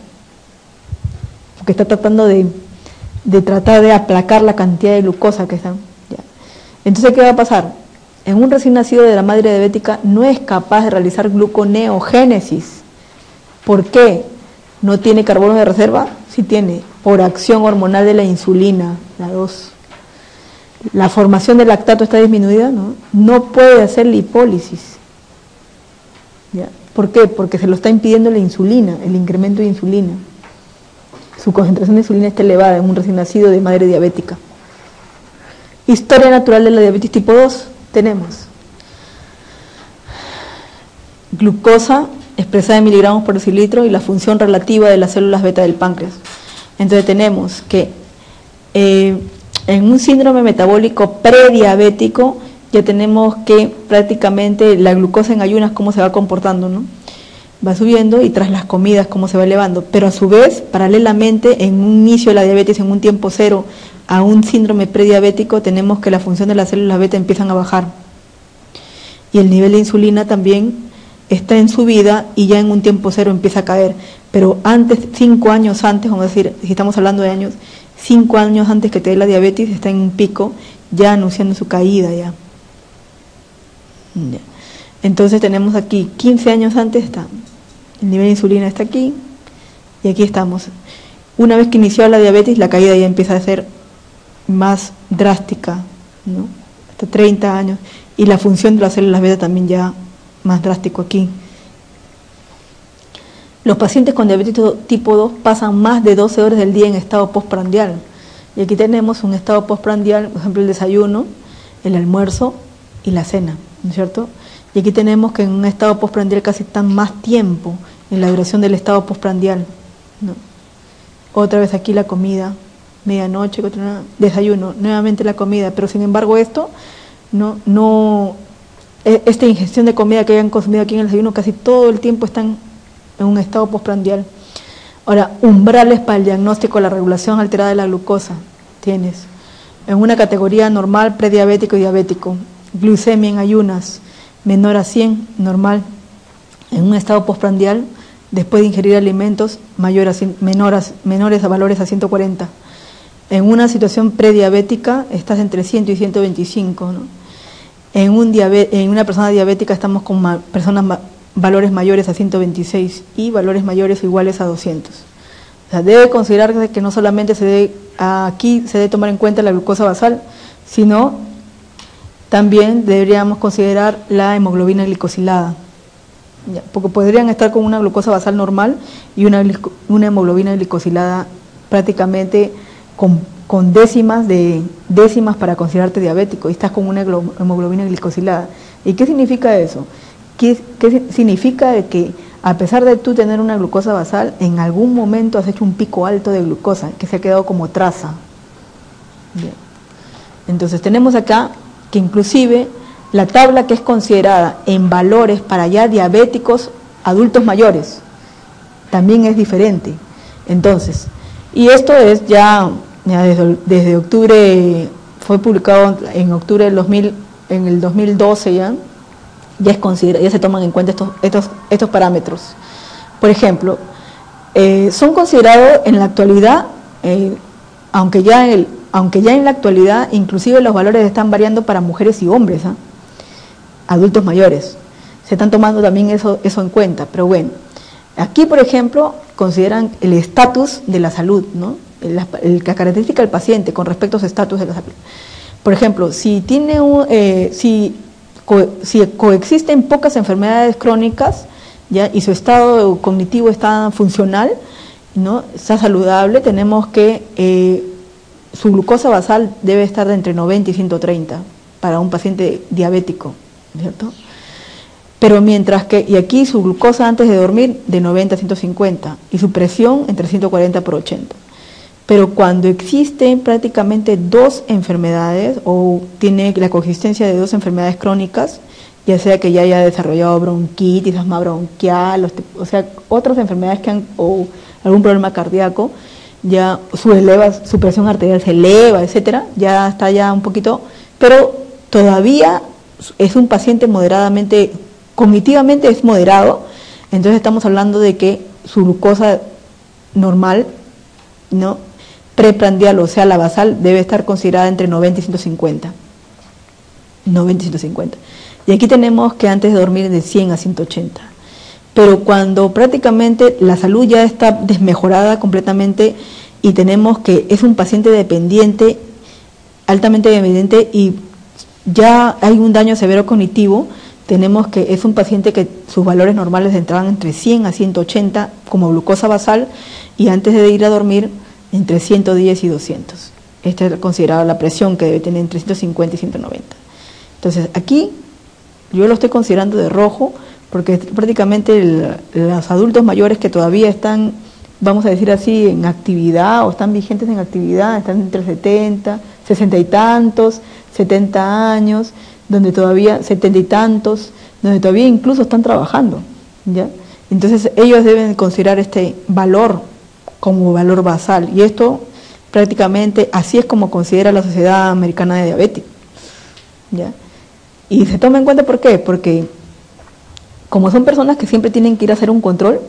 porque está tratando de tratar de aplacar la cantidad de glucosa que están. ¿Ya? Entonces, ¿qué va a pasar? En un recién nacido de la madre diabética no es capaz de realizar gluconeogénesis. ¿Por qué? ¿No tiene carbono de reserva? Sí tiene, por acción hormonal de la insulina, la 2. La formación de lactato está disminuida, ¿no? No puede hacer lipólisis. ¿Ya? ¿Por qué? Porque se lo está impidiendo la insulina, el incremento de insulina. Su concentración de insulina está elevada en un recién nacido de madre diabética. Historia natural de la diabetes tipo 2. Tenemos glucosa expresada en miligramos por decilitro, y la función relativa de las células beta del páncreas. Entonces tenemos que en un síndrome metabólico prediabético ya tenemos que prácticamente la glucosa en ayunas cómo se va comportando, ¿no? Va subiendo, y tras las comidas cómo se va elevando, pero a su vez, paralelamente, en un inicio de la diabetes, en un tiempo cero, a un síndrome prediabético, tenemos que la función de las células beta empiezan a bajar, y el nivel de insulina también está en subida, y ya en un tiempo cero empieza a caer, pero antes, 5 años antes, vamos a decir, si estamos hablando de años, 5 años antes que te dé la diabetes, está en un pico, ya anunciando su caída ya. Entonces tenemos aquí, 15 años antes está, el nivel de insulina está aquí, y aquí estamos. Una vez que inició la diabetes, la caída ya empieza a ser más drástica, ¿no? Hasta 30 años, y la función de las células beta también ya más drástico aquí. Los pacientes con diabetes tipo 2 pasan más de 12 horas del día en estado postprandial, y aquí tenemos un estado postprandial, por ejemplo el desayuno, el almuerzo y la cena, ¿no es cierto? Y aquí tenemos que en un estado postprandial casi están más tiempo en la duración del estado postprandial, ¿no? Otra vez aquí la comida, medianoche, desayuno, nuevamente la comida, pero sin embargo esto, esta ingestión de comida que hayan consumido aquí en el desayuno, casi todo el tiempo están en un estado postprandial. Ahora, umbrales para el diagnóstico de la regulación alterada de la glucosa, tienes en una categoría normal, prediabético y diabético, glucemia en ayunas, menor a 100, normal, en un estado postprandial, después de ingerir alimentos menores a valores a 140. En una situación prediabética estás entre 100 y 125, ¿no? En una persona diabética estamos con valores mayores a 126 y valores mayores o iguales a 200. O sea, debe considerarse que no solamente aquí se debe tomar en cuenta la glucosa basal, sino también deberíamos considerar la hemoglobina glicosilada, porque podrían estar con una glucosa basal normal y una hemoglobina glicosilada prácticamente con décimas para considerarte diabético, y estás con una hemoglobina glicosilada. ¿Y qué significa eso? ¿Qué significa de que a pesar de tú tener una glucosa basal, en algún momento has hecho un pico alto de glucosa que se ha quedado como traza? Bien. Entonces tenemos acá que inclusive la tabla que es considerada en valores para ya diabéticos adultos mayores también es diferente. Entonces, y esto es ya desde octubre, fue publicado en octubre del 2000, en el 2012 ya se toman en cuenta estos parámetros. Por ejemplo, son considerados en la actualidad, aunque ya en la actualidad inclusive los valores están variando para mujeres y hombres, adultos mayores, se están tomando también eso en cuenta, pero bueno, aquí por ejemplo consideran el estatus de la salud, ¿no? La característica del paciente con respecto a su estatus de la salud. Por ejemplo, si coexisten pocas enfermedades crónicas, ¿ya? Y su estado cognitivo está funcional, ¿no? Está saludable, tenemos que su glucosa basal debe estar de entre 90 y 130 para un paciente diabético, ¿cierto? Pero mientras que, y aquí su glucosa antes de dormir de 90 a 150 y su presión entre 140 por 80. Pero cuando existen prácticamente dos enfermedades o tiene la coexistencia de dos enfermedades crónicas, ya sea que ya haya desarrollado bronquitis, asma bronquial, o sea, otras enfermedades o algún problema cardíaco, ya su presión arterial se eleva, etcétera, ya está ya un poquito, pero todavía es un paciente moderadamente, cognitivamente es moderado, entonces estamos hablando de que su glucosa normal, ¿no?, preprandial, o sea, la basal, debe estar considerada entre 90 y 150. 90 y 150. Y aquí tenemos que antes de dormir de 100 a 180. Pero cuando prácticamente la salud ya está desmejorada completamente y tenemos que es un paciente dependiente, altamente dependiente y ya hay un daño severo cognitivo, tenemos que es un paciente que sus valores normales entraban entre 100 a 180 como glucosa basal y antes de ir a dormir entre 110 y 200. Esta es considerada la presión que debe tener entre 150 y 190. Entonces aquí yo lo estoy considerando de rojo porque prácticamente los adultos mayores que todavía están, vamos a decir así, en actividad o están vigentes en actividad, están entre 70, 60 y tantos, 70 años, donde todavía, 70 y tantos, donde todavía incluso están trabajando, ¿ya? Entonces ellos deben considerar este valor como valor basal, y esto prácticamente así es como considera la Sociedad Americana de Diabetes, ¿ya? Y se toma en cuenta, ¿por qué? Porque como son personas que siempre tienen que ir a hacer un control,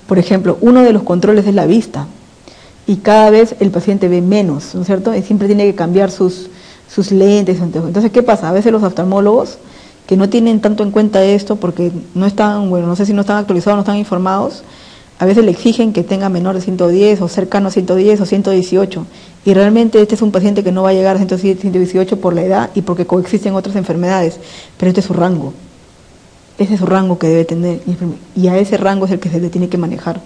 por ejemplo, uno de los controles es la vista, y cada vez el paciente ve menos, ¿no es cierto? Y siempre tiene que cambiar sus lentes. Entonces, ¿qué pasa? A veces los oftalmólogos, que no tienen tanto en cuenta esto, porque no están, bueno, no sé si no están actualizados, no están informados, a veces le exigen que tenga menor de 110 o cercano a 110 o 118, y realmente este es un paciente que no va a llegar a 107, 118 por la edad y porque coexisten otras enfermedades, pero este es su rango. Ese es su rango que debe tener, y a ese rango es el que se le tiene que manejar,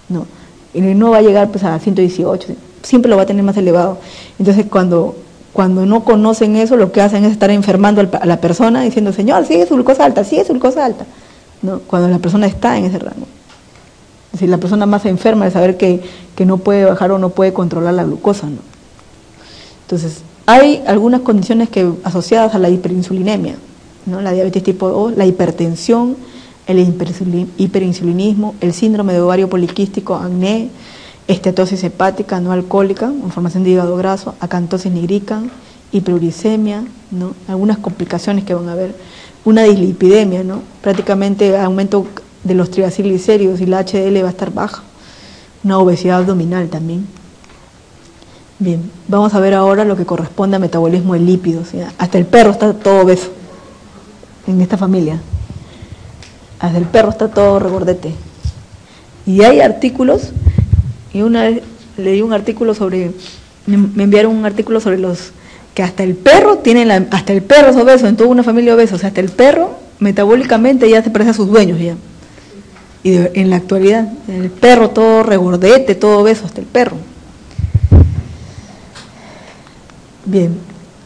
¿no? Y no va a llegar pues a 118, siempre lo va a tener más elevado. Entonces cuando no conocen eso, lo que hacen es estar enfermando a la persona diciendo, señor, sigue su glucosa alta, ¿no? Cuando la persona está en ese rango. Es decir, la persona más enferma de saber que no puede bajar o no puede controlar la glucosa, ¿no? Entonces, hay algunas condiciones asociadas a la hiperinsulinemia, ¿no? La diabetes tipo 2, la hipertensión, el hiperinsulinismo, el síndrome de ovario poliquístico, acné, esteatosis hepática no alcohólica, formación de hígado graso, acantosis nigricans, hiperuricemia, ¿no? Algunas complicaciones que van a haber, una dislipidemia, ¿no? Prácticamente aumento de los triglicéridos y la HDL va a estar baja, una obesidad abdominal también. Bien, vamos a ver ahora lo que corresponde a metabolismo de lípidos, ¿ya? Hasta el perro está todo obeso en esta familia, hasta el perro está todo regordete. Y hay artículos, y una vez leí un artículo me enviaron un artículo sobre que hasta el perro hasta el perro es obeso, en toda una familia obeso, o sea, hasta el perro metabólicamente ya se parece a sus dueños ya. Y en la actualidad, el perro todo regordete, todo obeso, hasta el perro. Bien,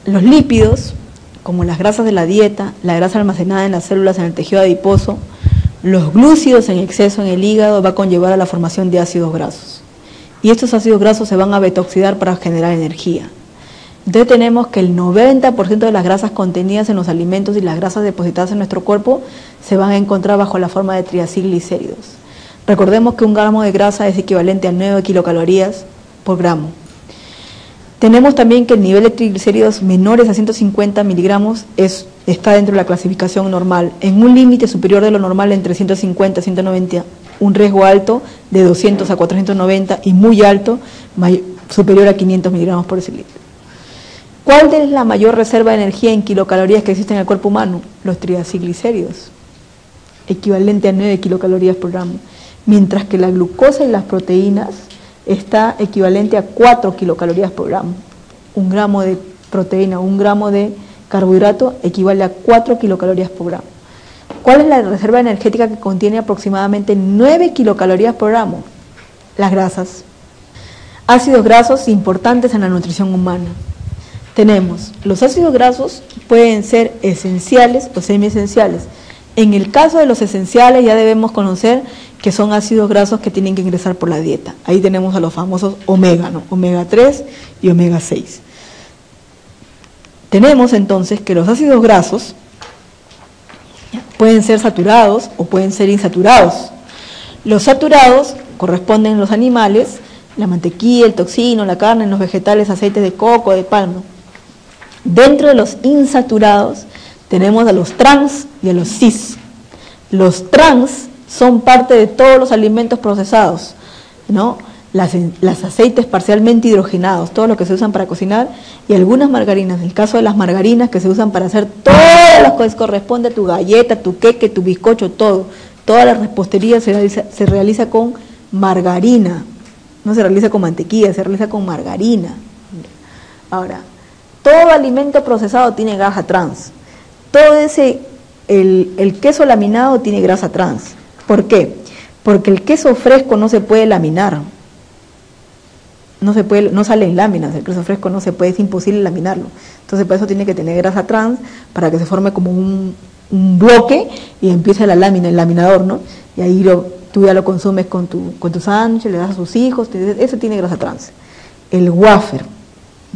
los lípidos, como las grasas de la dieta, la grasa almacenada en las células en el tejido adiposo, los glúcidos en exceso en el hígado, va a conllevar a la formación de ácidos grasos. Y estos ácidos grasos se van a beta-oxidar para generar energía. Entonces tenemos que el 90% de las grasas contenidas en los alimentos y las grasas depositadas en nuestro cuerpo se van a encontrar bajo la forma de triacilglicéridos. Recordemos que un gramo de grasa es equivalente a 9 kilocalorías por gramo. Tenemos también que el nivel de triglicéridos menores a 150 miligramos está dentro de la clasificación normal, en un límite superior de lo normal entre 150 y 190, un riesgo alto de 200 a 490 y muy alto, superior a 500 miligramos por decilitro. ¿Cuál es la mayor reserva de energía en kilocalorías que existe en el cuerpo humano? Los triacilglicéridos, equivalente a 9 kilocalorías por gramo, mientras que la glucosa y las proteínas está equivalente a 4 kilocalorías por gramo. Un gramo de proteína, un gramo de carbohidrato equivale a 4 kilocalorías por gramo. ¿Cuál es la reserva energética que contiene aproximadamente 9 kilocalorías por gramo? Las grasas. Ácidos grasos importantes en la nutrición humana. Tenemos, los ácidos grasos pueden ser esenciales o semiesenciales. En el caso de los esenciales ya debemos conocer que son ácidos grasos que tienen que ingresar por la dieta. Ahí tenemos a los famosos omega, ¿no? Omega 3 y omega 6. Tenemos entonces que los ácidos grasos pueden ser saturados o pueden ser insaturados. Los saturados corresponden a los animales, la mantequilla, el toxino, la carne, los vegetales, aceites de coco, de palma. Dentro de los insaturados tenemos a los trans y a los cis. Los trans son parte de todos los alimentos procesados, ¿no? Las aceites parcialmente hidrogenados, todo lo que se usan para cocinar, y algunas margarinas. En el caso de las margarinas que se usan para hacer todo lo que corresponde a tu galleta, tu queque, tu bizcocho, todo. Toda la repostería se realiza con margarina, no se realiza con mantequilla, se realiza con margarina. Ahora, todo alimento procesado tiene grasa trans. Todo el queso laminado tiene grasa trans. ¿Por qué? Porque el queso fresco no se puede laminar. No sale en láminas, el queso fresco no se puede, es imposible laminarlo. Entonces por eso tiene que tener grasa trans para que se forme como un bloque y empieza la lámina, el laminador, ¿no? Y ahí tú ya lo consumes con tu sándwich, le das a sus hijos, eso tiene grasa trans. El wafer,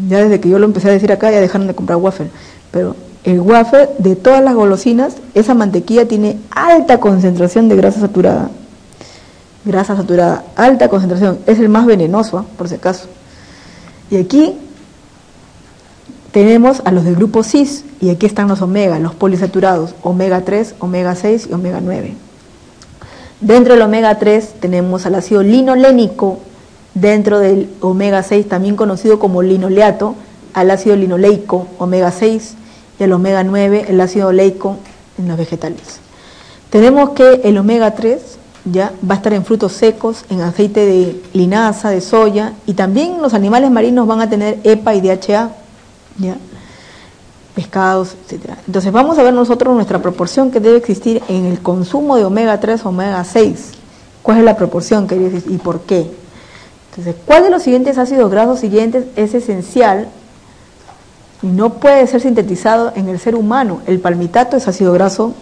ya desde que yo lo empecé a decir acá ya dejaron de comprar wafer, pero el wafer de todas las golosinas, esa mantequilla tiene alta concentración de grasa saturada, alta concentración, es el más venenoso, por si acaso. Y aquí tenemos a los del grupo cis, y aquí están los omega, los polisaturados, omega 3, omega 6 y omega 9. Dentro del omega 3 tenemos al ácido linolénico, dentro del omega 6, también conocido como linoleato, al ácido linoleico, omega 6, y al omega 9, el ácido oleico en los vegetales. Tenemos que el omega 3 ya va a estar en frutos secos, en aceite de linaza, de soya, y también los animales marinos van a tener EPA y DHA, ¿ya? Pescados, etcétera. Entonces vamos a ver nosotros nuestra proporción que debe existir en el consumo de omega 3 o omega 6. ¿Cuál es la proporción que debe existir y por qué? Entonces, ¿cuál de los siguientes ácidos grasos siguientes es esencial y no puede ser sintetizado en el ser humano? El palmitato es ácido graso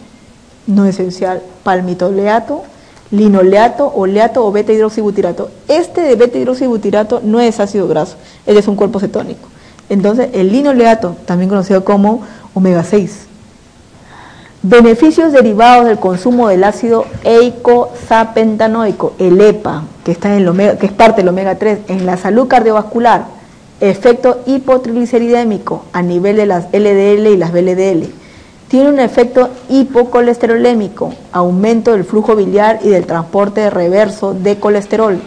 no esencial, palmitoleato, linoleato, oleato o beta-hidroxibutirato. Este de beta-hidroxibutirato no es ácido graso, él es un cuerpo cetónico. Entonces, el linoleato, también conocido como omega 6. Beneficios derivados del consumo del ácido eicosapentanoico, el EPA, que está en el omega, que es parte del omega 3, en la salud cardiovascular, efecto hipotrigliceridémico a nivel de las LDL y las VLDL. Tiene un efecto hipocolesterolémico, aumento del flujo biliar y del transporte reverso de colesterol.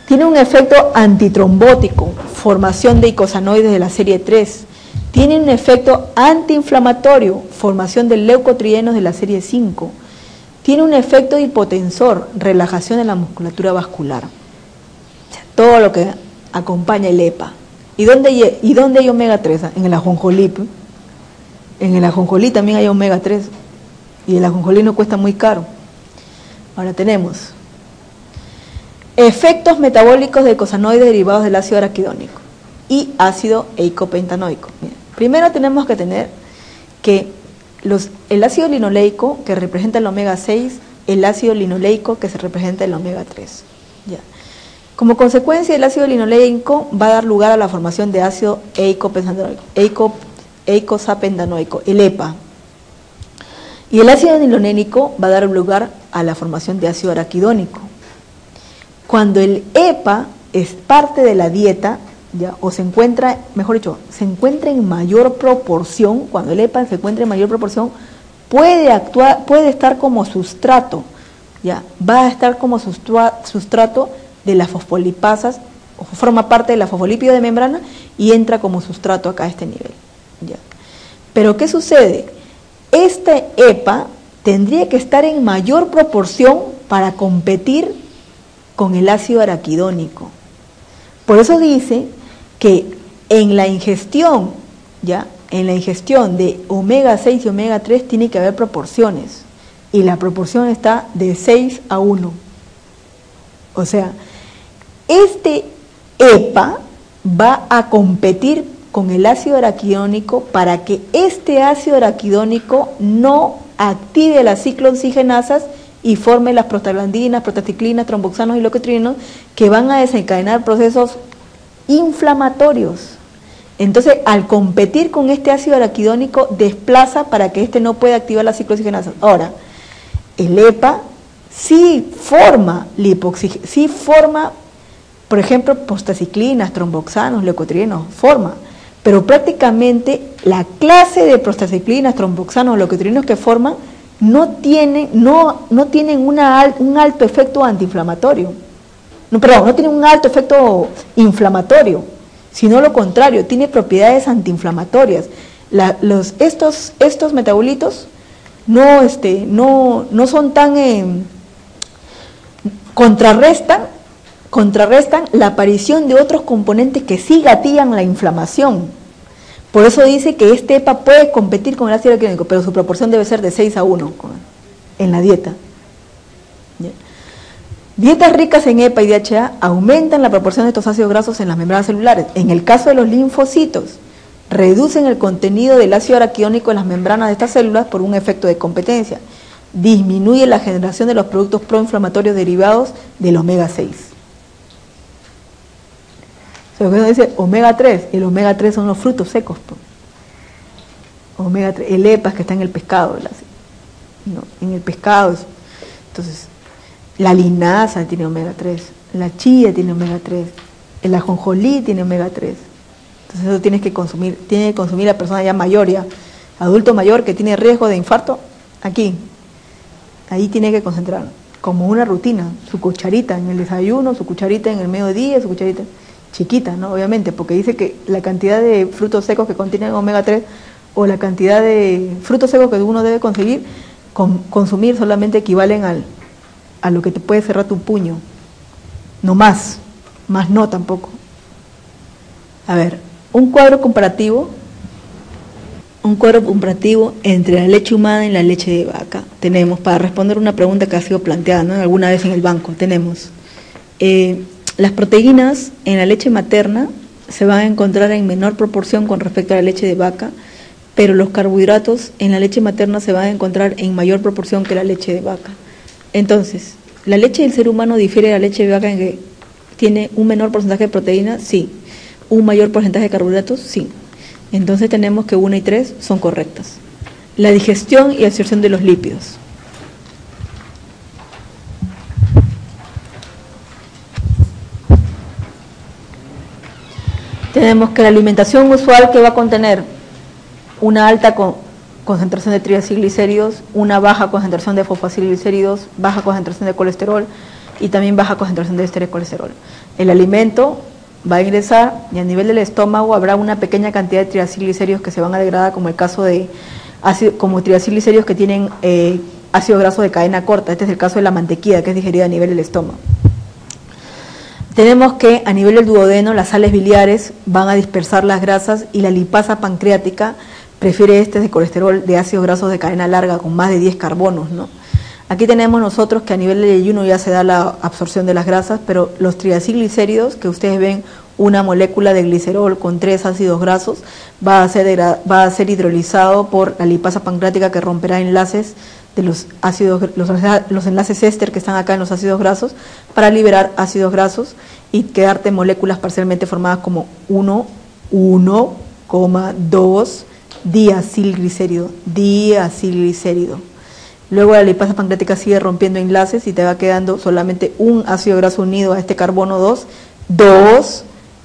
Tiene un efecto antitrombótico, formación de icosanoides de la serie 3. Tiene un efecto antiinflamatorio, formación de leucotrienos de la serie 5. Tiene un efecto hipotensor, relajación de la musculatura vascular. O sea, todo lo que acompaña el EPA. ¿Y dónde hay omega 3? En el ajonjolí. En el ajonjolí también hay omega 3. Y el ajonjolí no cuesta muy caro. Ahora tenemos efectos metabólicos de icosanoides derivados del ácido araquidónico y ácido eicopentanoico. Miren, primero tenemos que tener que el ácido linoleico, que representa el omega 6, el ácido linoleico, que se representa el omega 3. ¿Ya? Como consecuencia, el ácido linoleico va a dar lugar a la formación de ácido eicosapentanoico, el EPA. Y el ácido linolénico va a dar lugar a la formación de ácido araquidónico. Cuando el EPA es parte de la dieta, ¿ya? O se encuentra, mejor dicho, se encuentra en mayor proporción, cuando el EPA se encuentra en mayor proporción, puede estar como sustrato, ¿ya? Va a estar como sustrato de las fosfolipasas, o forma parte de la fosfolípido de membrana y entra como sustrato acá a este nivel, ¿ya? Pero ¿qué sucede? Este EPA tendría que estar en mayor proporción para competir con el ácido araquidónico. Por eso dice que en la ingestión, ¿ya? En la ingestión de omega 6 y omega 3 tiene que haber proporciones, y la proporción está de 6 a 1. O sea, este EPA va a competir con el ácido araquidónico para que este ácido araquidónico no active las ciclooxigenasas y forme las prostaglandinas, prostaciclinas, tromboxanos y leucotrienos que van a desencadenar procesos inflamatorios. Entonces, al competir con este ácido araquidónico, desplaza para que este no pueda activar las ciclooxigenasas. Ahora, el EPA sí forma por ejemplo, prostaciclinas, tromboxanos, leucotrienos, pero prácticamente la clase de prostaciclinas, tromboxanos, leucotrienos que forman no tienen un alto efecto antiinflamatorio. No tienen un alto efecto inflamatorio, sino lo contrario, tiene propiedades antiinflamatorias. Estos metabolitos no son tan contrarrestan la aparición de otros componentes que sí gatillan la inflamación. Por eso dice que este EPA puede competir con el ácido araquidónico, pero su proporción debe ser de 6 a 1 en la dieta. ¿Ya? Dietas ricas en EPA y DHA aumentan la proporción de estos ácidos grasos en las membranas celulares. En el caso de los linfocitos, reducen el contenido del ácido araquidónico en las membranas de estas células por un efecto de competencia, disminuye la generación de los productos proinflamatorios derivados del omega 6. O sea, uno dice omega 3, y el omega 3 son los frutos secos. Omega 3, el EPA que está en el pescado, ¿no? En el pescado. Entonces, la linaza tiene omega 3, la chía tiene omega 3, el ajonjolí tiene omega 3. Entonces eso tiene que consumir la persona ya mayor, ya adulto mayor que tiene riesgo de infarto, ahí tiene que concentrar, como una rutina, su cucharita en el desayuno, su cucharita en el mediodía, su cucharita chiquita, ¿no? Obviamente, porque dice que la cantidad de frutos secos que contienen omega 3 o la cantidad de frutos secos que uno debe conseguir, consumir solamente equivalen a lo que te puede cerrar tu puño, no más no tampoco. A ver, un cuadro comparativo entre la leche humana y la leche de vaca. Tenemos, para responder una pregunta que ha sido planteada, ¿no?, alguna vez en el banco, tenemos las proteínas en la leche materna se van a encontrar en menor proporción con respecto a la leche de vaca, pero los carbohidratos en la leche materna se van a encontrar en mayor proporción que la leche de vaca. Entonces, ¿la leche del ser humano difiere de la leche de vaca en que tiene un menor porcentaje de proteínas? Sí. ¿Un mayor porcentaje de carbohidratos? Sí. Entonces tenemos que 1 y 3 son correctas. La digestión y absorción de los lípidos. Tenemos que la alimentación usual que va a contener una alta concentración de triacilglicéridos, una baja concentración de fosfatilglicéridos, baja concentración de colesterol y también baja concentración de esterocolesterol. El alimento va a ingresar y a nivel del estómago habrá una pequeña cantidad de triacilglicéridos que se van a degradar, como el caso de como triacilglicéridos que tienen ácido graso de cadena corta. Este es el caso de la mantequilla, que es digerida a nivel del estómago. Tenemos que a nivel del duodeno las sales biliares van a dispersar las grasas y la lipasa pancreática prefiere de colesterol de ácidos grasos de cadena larga con más de 10 carbonos, ¿no? Aquí tenemos nosotros que a nivel del ayuno ya se da la absorción de las grasas, pero los triacilglicéridos, que ustedes ven una molécula de glicerol con 3 ácidos grasos, va a ser hidrolizado por la lipasa pancreática que romperá enlaces de los enlaces éster que están acá en los ácidos grasos para liberar ácidos grasos y quedarte moléculas parcialmente formadas como 1,2 diacilglicérido. Luego la lipasa pancreática sigue rompiendo enlaces y te va quedando solamente un ácido graso unido a este carbono 2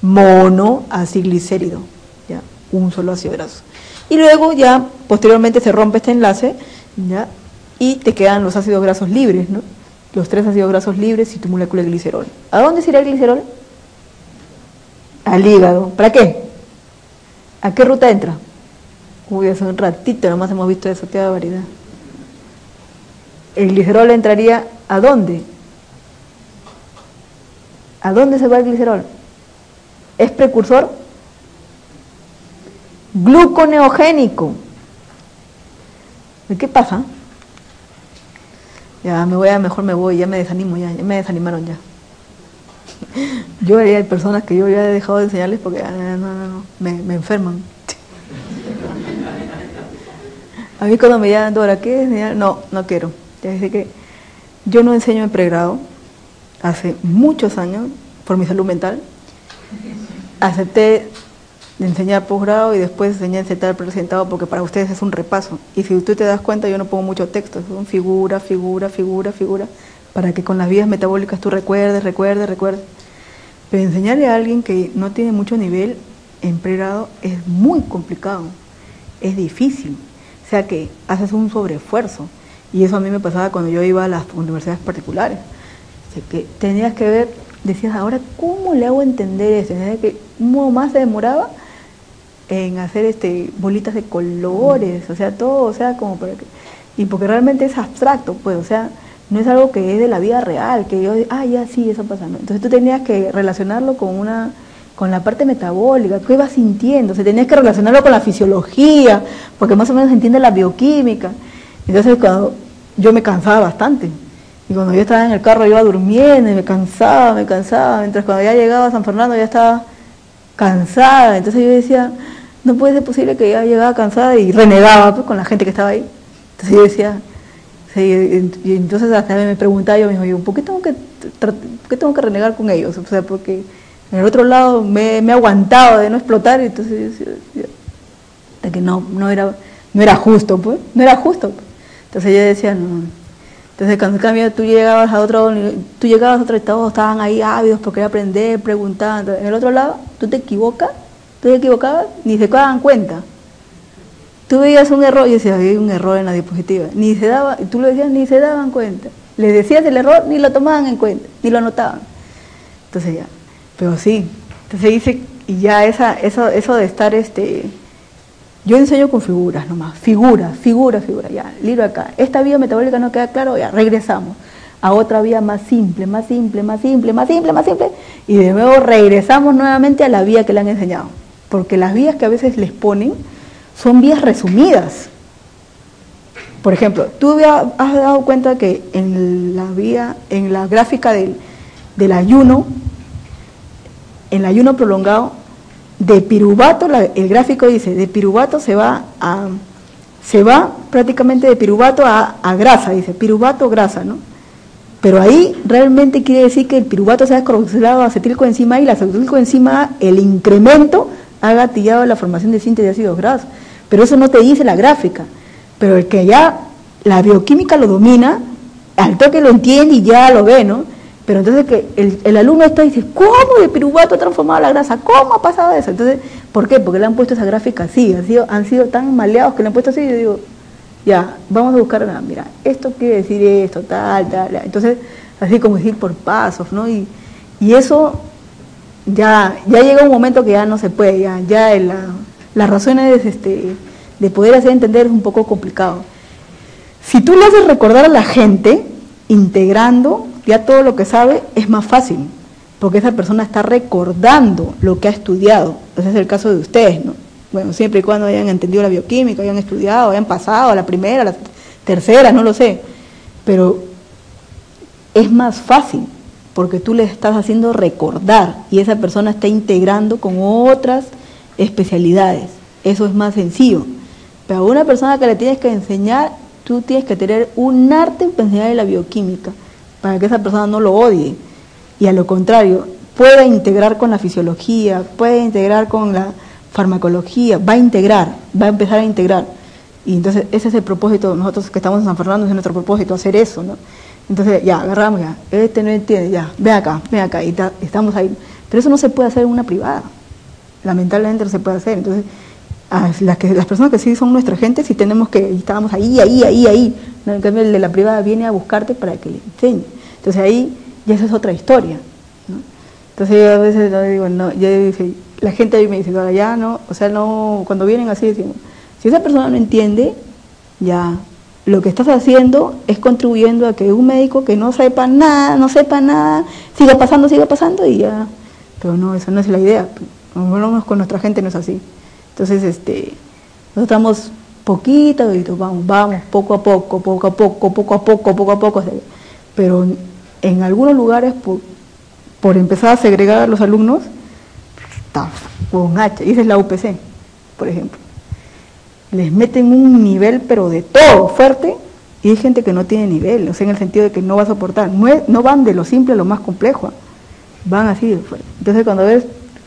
monoacilglicérido, ya, un solo ácido graso. Y luego ya posteriormente se rompe este enlace, ya, y te quedan los ácidos grasos libres, ¿no? Los 3 ácidos grasos libres y tu molécula de glicerol. ¿A dónde se irá el glicerol? Al hígado. ¿Para qué? ¿A qué ruta entra? Uy, hace un ratito nomás hemos visto eso, qué barbaridad. ¿El glicerol entraría a dónde? ¿A dónde se va el glicerol? ¿Es precursor? Gluconeogénico. ¿Qué pasa? Ya mejor me voy, ya me desanimo, ya me desanimaron ya. Yo hay personas que yo ya he dejado de enseñarles porque no, me enferman. A mí cuando me llaman, Dora, ¿qué enseñar? No quiero. Ya dice que yo no enseño en pregrado, hace muchos años, por mi salud mental. Acepté de enseñar posgrado y después enseñé a enseñar presentado porque para ustedes es un repaso. Y si tú te das cuenta, yo no pongo mucho texto, son figura, para que con las vías metabólicas tú recuerdes. Pero enseñarle a alguien que no tiene mucho nivel en pregrado es muy complicado, es difícil. O sea que haces un sobreesfuerzo. Y eso a mí me pasaba cuando yo iba a las universidades particulares. O sea que tenías que ver, decías, ahora, ¿cómo le hago entender esto? Que uno más se demoraba en hacer bolitas de colores, o sea, todo, o sea, como para que... Y porque realmente es abstracto, pues, o sea, no es algo que es de la vida real, que yo, ya sí, eso pasa, ¿no? Entonces tú tenías que relacionarlo con la parte metabólica, tú ibas sintiendo, o sea, tenías que relacionarlo con la fisiología, porque más o menos entiende la bioquímica. Entonces cuando yo me cansaba bastante, y cuando yo estaba en el carro yo iba durmiendo y me cansaba, mientras cuando ya llegaba a San Fernando ya estaba cansada. Entonces yo decía, no puede ser posible que ya llegaba cansada y renegaba pues, con la gente que estaba ahí. Entonces yo decía, sí, y entonces hasta me preguntaba yo mismo, ¿por qué tengo que renegar con ellos? O sea, porque en el otro lado me he aguantado de no explotar, y entonces yo decía, de que no era justo, pues, no era justo. Pues. Entonces yo decía, no. Entonces cuando en cambio tú llegabas a otro estado, estaban ahí ávidos por querer aprender, preguntando. En el otro lado, tú te equivocabas, ni se daban cuenta. Tú veías un error, y decías, hay un error en la diapositiva, tú lo decías, ni se daban cuenta. Les decías el error, ni lo tomaban en cuenta, ni lo anotaban. Entonces ya, pero sí, entonces dice, y ya eso de estar, yo enseño con figuras nomás, figura, ya, libro acá. Esta vía metabólica no queda claro, ya, regresamos a otra vía más simple, y de nuevo regresamos nuevamente a la vía que le han enseñado, porque las vías que a veces les ponen son vías resumidas. Por ejemplo, tú has dado cuenta que en la gráfica del ayuno, en el ayuno prolongado, de piruvato, el gráfico dice, de piruvato se va prácticamente de piruvato a grasa, dice, piruvato, grasa, ¿no? Pero ahí realmente quiere decir que el piruvato se ha carboxilado a acetilcoenzima A y la acetilcoenzima A, el incremento, ha gatillado la formación de síntesis de ácidos grasos. Pero eso no te dice la gráfica. Pero el que ya la bioquímica lo domina, al toque lo entiende y ya lo ve, ¿no? Pero entonces que el alumno está y dice, ¿cómo de piruvato ha transformado la grasa? ¿Cómo ha pasado eso? Entonces, ¿por qué? Porque le han puesto esa gráfica así, han sido tan maleados que le han puesto así, y yo digo, ya, vamos a buscar, mira, esto quiere decir esto, tal. Entonces, así como decir por pasos, ¿no? Y eso ya llega un momento que ya no se puede, ya las razones de poder hacer entender es un poco complicado. Si tú le haces recordar a la gente, integrando ya todo lo que sabe, es más fácil, porque esa persona está recordando lo que ha estudiado. Ese es el caso de ustedes, ¿no? Bueno, siempre y cuando hayan entendido la bioquímica, hayan estudiado, hayan pasado a la primera, a la tercera, no lo sé, pero es más fácil, porque tú le estás haciendo recordar y esa persona está integrando con otras especialidades. Eso es más sencillo. Pero a una persona que le tienes que enseñar, tú tienes que tener un arte para enseñarle la bioquímica, para que esa persona no lo odie. Y a lo contrario, pueda integrar con la fisiología, puede integrar con la farmacología, va a empezar a integrar. Y entonces ese es el propósito, nosotros que estamos en San Fernando, es nuestro propósito, hacer eso, ¿no? Entonces ya, agarramos ya, no entiende, ya, ven acá, y estamos ahí. Pero eso no se puede hacer en una privada, lamentablemente no se puede hacer. Entonces, las personas que sí son nuestra gente, sí tenemos que, estábamos ahí, ¿no? En cambio el de la privada viene a buscarte para que le enseñe. Entonces ahí ya esa es otra historia, ¿no? Entonces yo a veces no digo, no, la gente ahí me dice, ya no, o sea, no, cuando vienen así decimos, si esa persona no entiende, ya, lo que estás haciendo es contribuyendo a que un médico que no sepa nada, siga pasando y ya. Pero no, esa no es la idea. Con nuestra gente no es así. Entonces, nosotros estamos poquito, vamos, poco a poco. Pero en algunos lugares, por empezar a segregar a los alumnos, está con hacha, y esa es la UPC, por ejemplo. Les meten un nivel, pero de todo, fuerte, y hay gente que no tiene nivel, o sea, en el sentido de que no va a soportar. No van de lo simple a lo más complejo, van así de fuerte. Entonces, cuando ves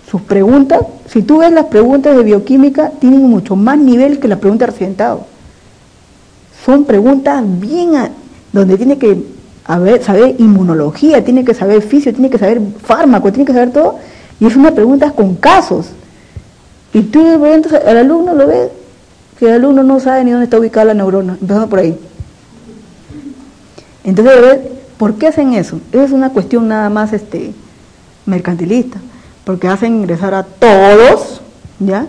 sus preguntas, si tú ves las preguntas de bioquímica, tienen mucho más nivel que la pregunta de accidentado. Son preguntas donde tiene que saber inmunología, tiene que saber fisio, tiene que saber fármaco, tiene que saber todo, y es una pregunta con casos. Y tú le preguntas al alumno, lo ves, que el alumno no sabe ni dónde está ubicada la neurona, empezando por ahí. Entonces, ¿por qué hacen eso? Es una cuestión nada más mercantilista, porque hacen ingresar a todos, ¿ya?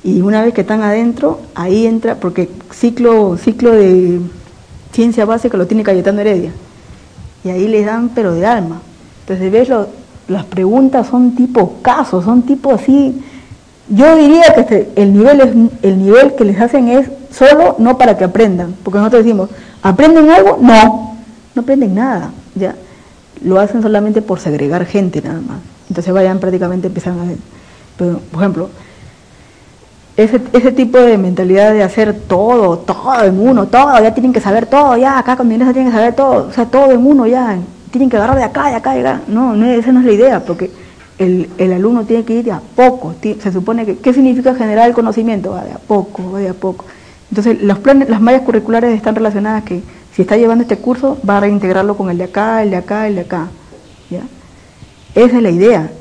Y una vez que están adentro, ahí entra, porque ciclo de ciencia básica lo tiene Cayetano Heredia, y ahí les dan, pero de alma. Entonces, ves, las preguntas son tipo casos, son tipo así. Yo diría que el nivel que les hacen es solo no para que aprendan, porque nosotros decimos, ¿aprenden algo? No aprenden nada, ya. Lo hacen solamente por segregar gente nada más. Entonces vayan prácticamente empezando a hacer. Pero, por ejemplo, ese tipo de mentalidad de hacer todo en uno, todo, ya tienen que saber todo, ya acá con mi iglesia tienen que saber todo, o sea, todo en uno ya, tienen que agarrar de acá, de acá, de acá. No, esa no es la idea, porque el alumno tiene que ir de a poco. Se supone que, ¿qué significa generar el conocimiento? Va de a poco, va de a poco. Entonces, los planes, las mallas curriculares están relacionadas que si está llevando este curso, va a reintegrarlo con el de acá, el de acá, el de acá. ¿Ya? Esa es la idea.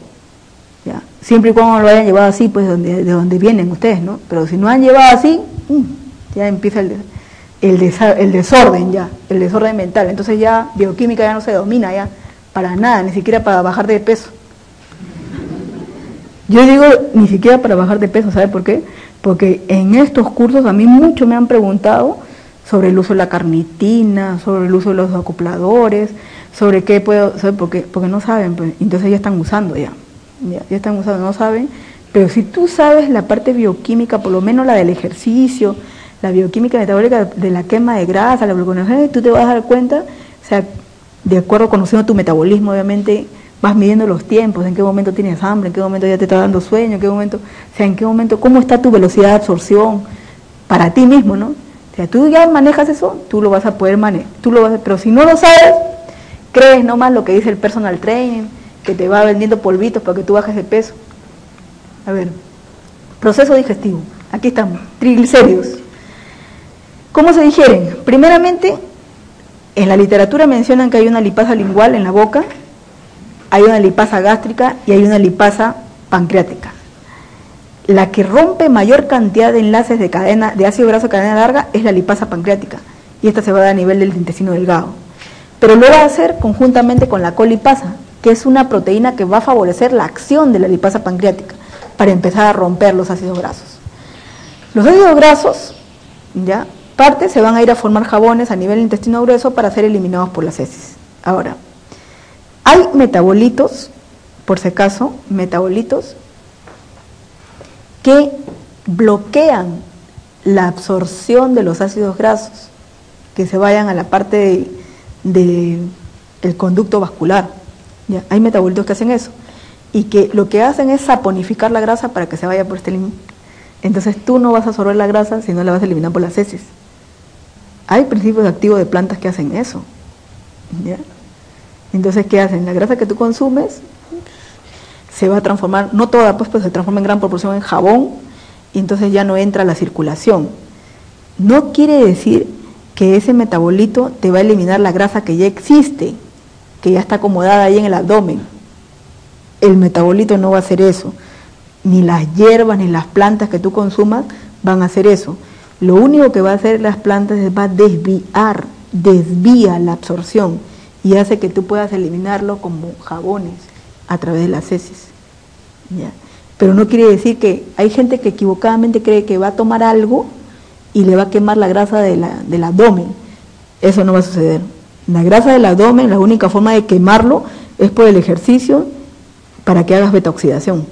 ¿Ya? Siempre y cuando lo hayan llevado así, pues de donde vienen ustedes, ¿no? Pero si no han llevado así, ya empieza el desorden ya, el desorden mental. Entonces ya bioquímica ya no se domina ya, para nada, ni siquiera para bajar de peso. Yo digo ni siquiera para bajar de peso, ¿sabe por qué? Porque en estos cursos a mí mucho me han preguntado sobre el uso de la carnitina, sobre el uso de los acopladores, sobre qué puedo, ¿sabe? Porque no saben, pues, entonces ya están usando ya están usando, no saben, pero si tú sabes la parte bioquímica, por lo menos la del ejercicio, la bioquímica metabólica de la quema de grasa, la gluconeogénesis, tú te vas a dar cuenta, o sea, de acuerdo conociendo tu metabolismo, obviamente, vas midiendo los tiempos, en qué momento tienes hambre, en qué momento ya te está dando sueño, en qué momento, cómo está tu velocidad de absorción para ti mismo, ¿no? O sea, tú ya manejas eso, tú lo vas a poder manejar, pero si no lo sabes, crees nomás lo que dice el personal training, que te va vendiendo polvitos para que tú bajes de peso. A ver, proceso digestivo, aquí estamos, triglicéridos. ¿Cómo se digieren? Primeramente, en la literatura mencionan que hay una lipasa lingual en la boca, hay una lipasa gástrica y hay una lipasa pancreática. La que rompe mayor cantidad de enlaces de ácido graso de cadena larga es la lipasa pancreática, y esta se va a dar a nivel del intestino delgado. Pero lo va a hacer conjuntamente con la colipasa, que es una proteína que va a favorecer la acción de la lipasa pancreática para empezar a romper los ácidos grasos. Los ácidos grasos, ya, parte se van a ir a formar jabones a nivel del intestino grueso para ser eliminados por las heces. Ahora, hay metabolitos, por si acaso, metabolitos que bloquean la absorción de los ácidos grasos, que se vayan a la parte del conducto vascular. Ya, hay metabolitos que hacen eso y que lo que hacen es saponificar la grasa para que se vaya por este límite. Entonces tú no vas a absorber la grasa si no la vas a eliminar por las heces. Hay principios activos de plantas que hacen eso. ¿Ya? Entonces, ¿qué hacen? La grasa que tú consumes se va a transformar, no toda, pues se transforma en gran proporción en jabón y entonces ya no entra a la circulación. No quiere decir que ese metabolito te va a eliminar la grasa que ya existe, que ya está acomodada ahí en el abdomen. El metabolito no va a hacer eso. Ni las hierbas ni las plantas que tú consumas van a hacer eso. Lo único que va a hacer las plantas es va a desvía la absorción y hace que tú puedas eliminarlo como jabones a través de las heces. ¿Ya? Pero no quiere decir que hay gente que equivocadamente cree que va a tomar algo y le va a quemar la grasa del abdomen. Eso no va a suceder. La grasa del abdomen, la única forma de quemarlo es por el ejercicio para que hagas beta oxidación.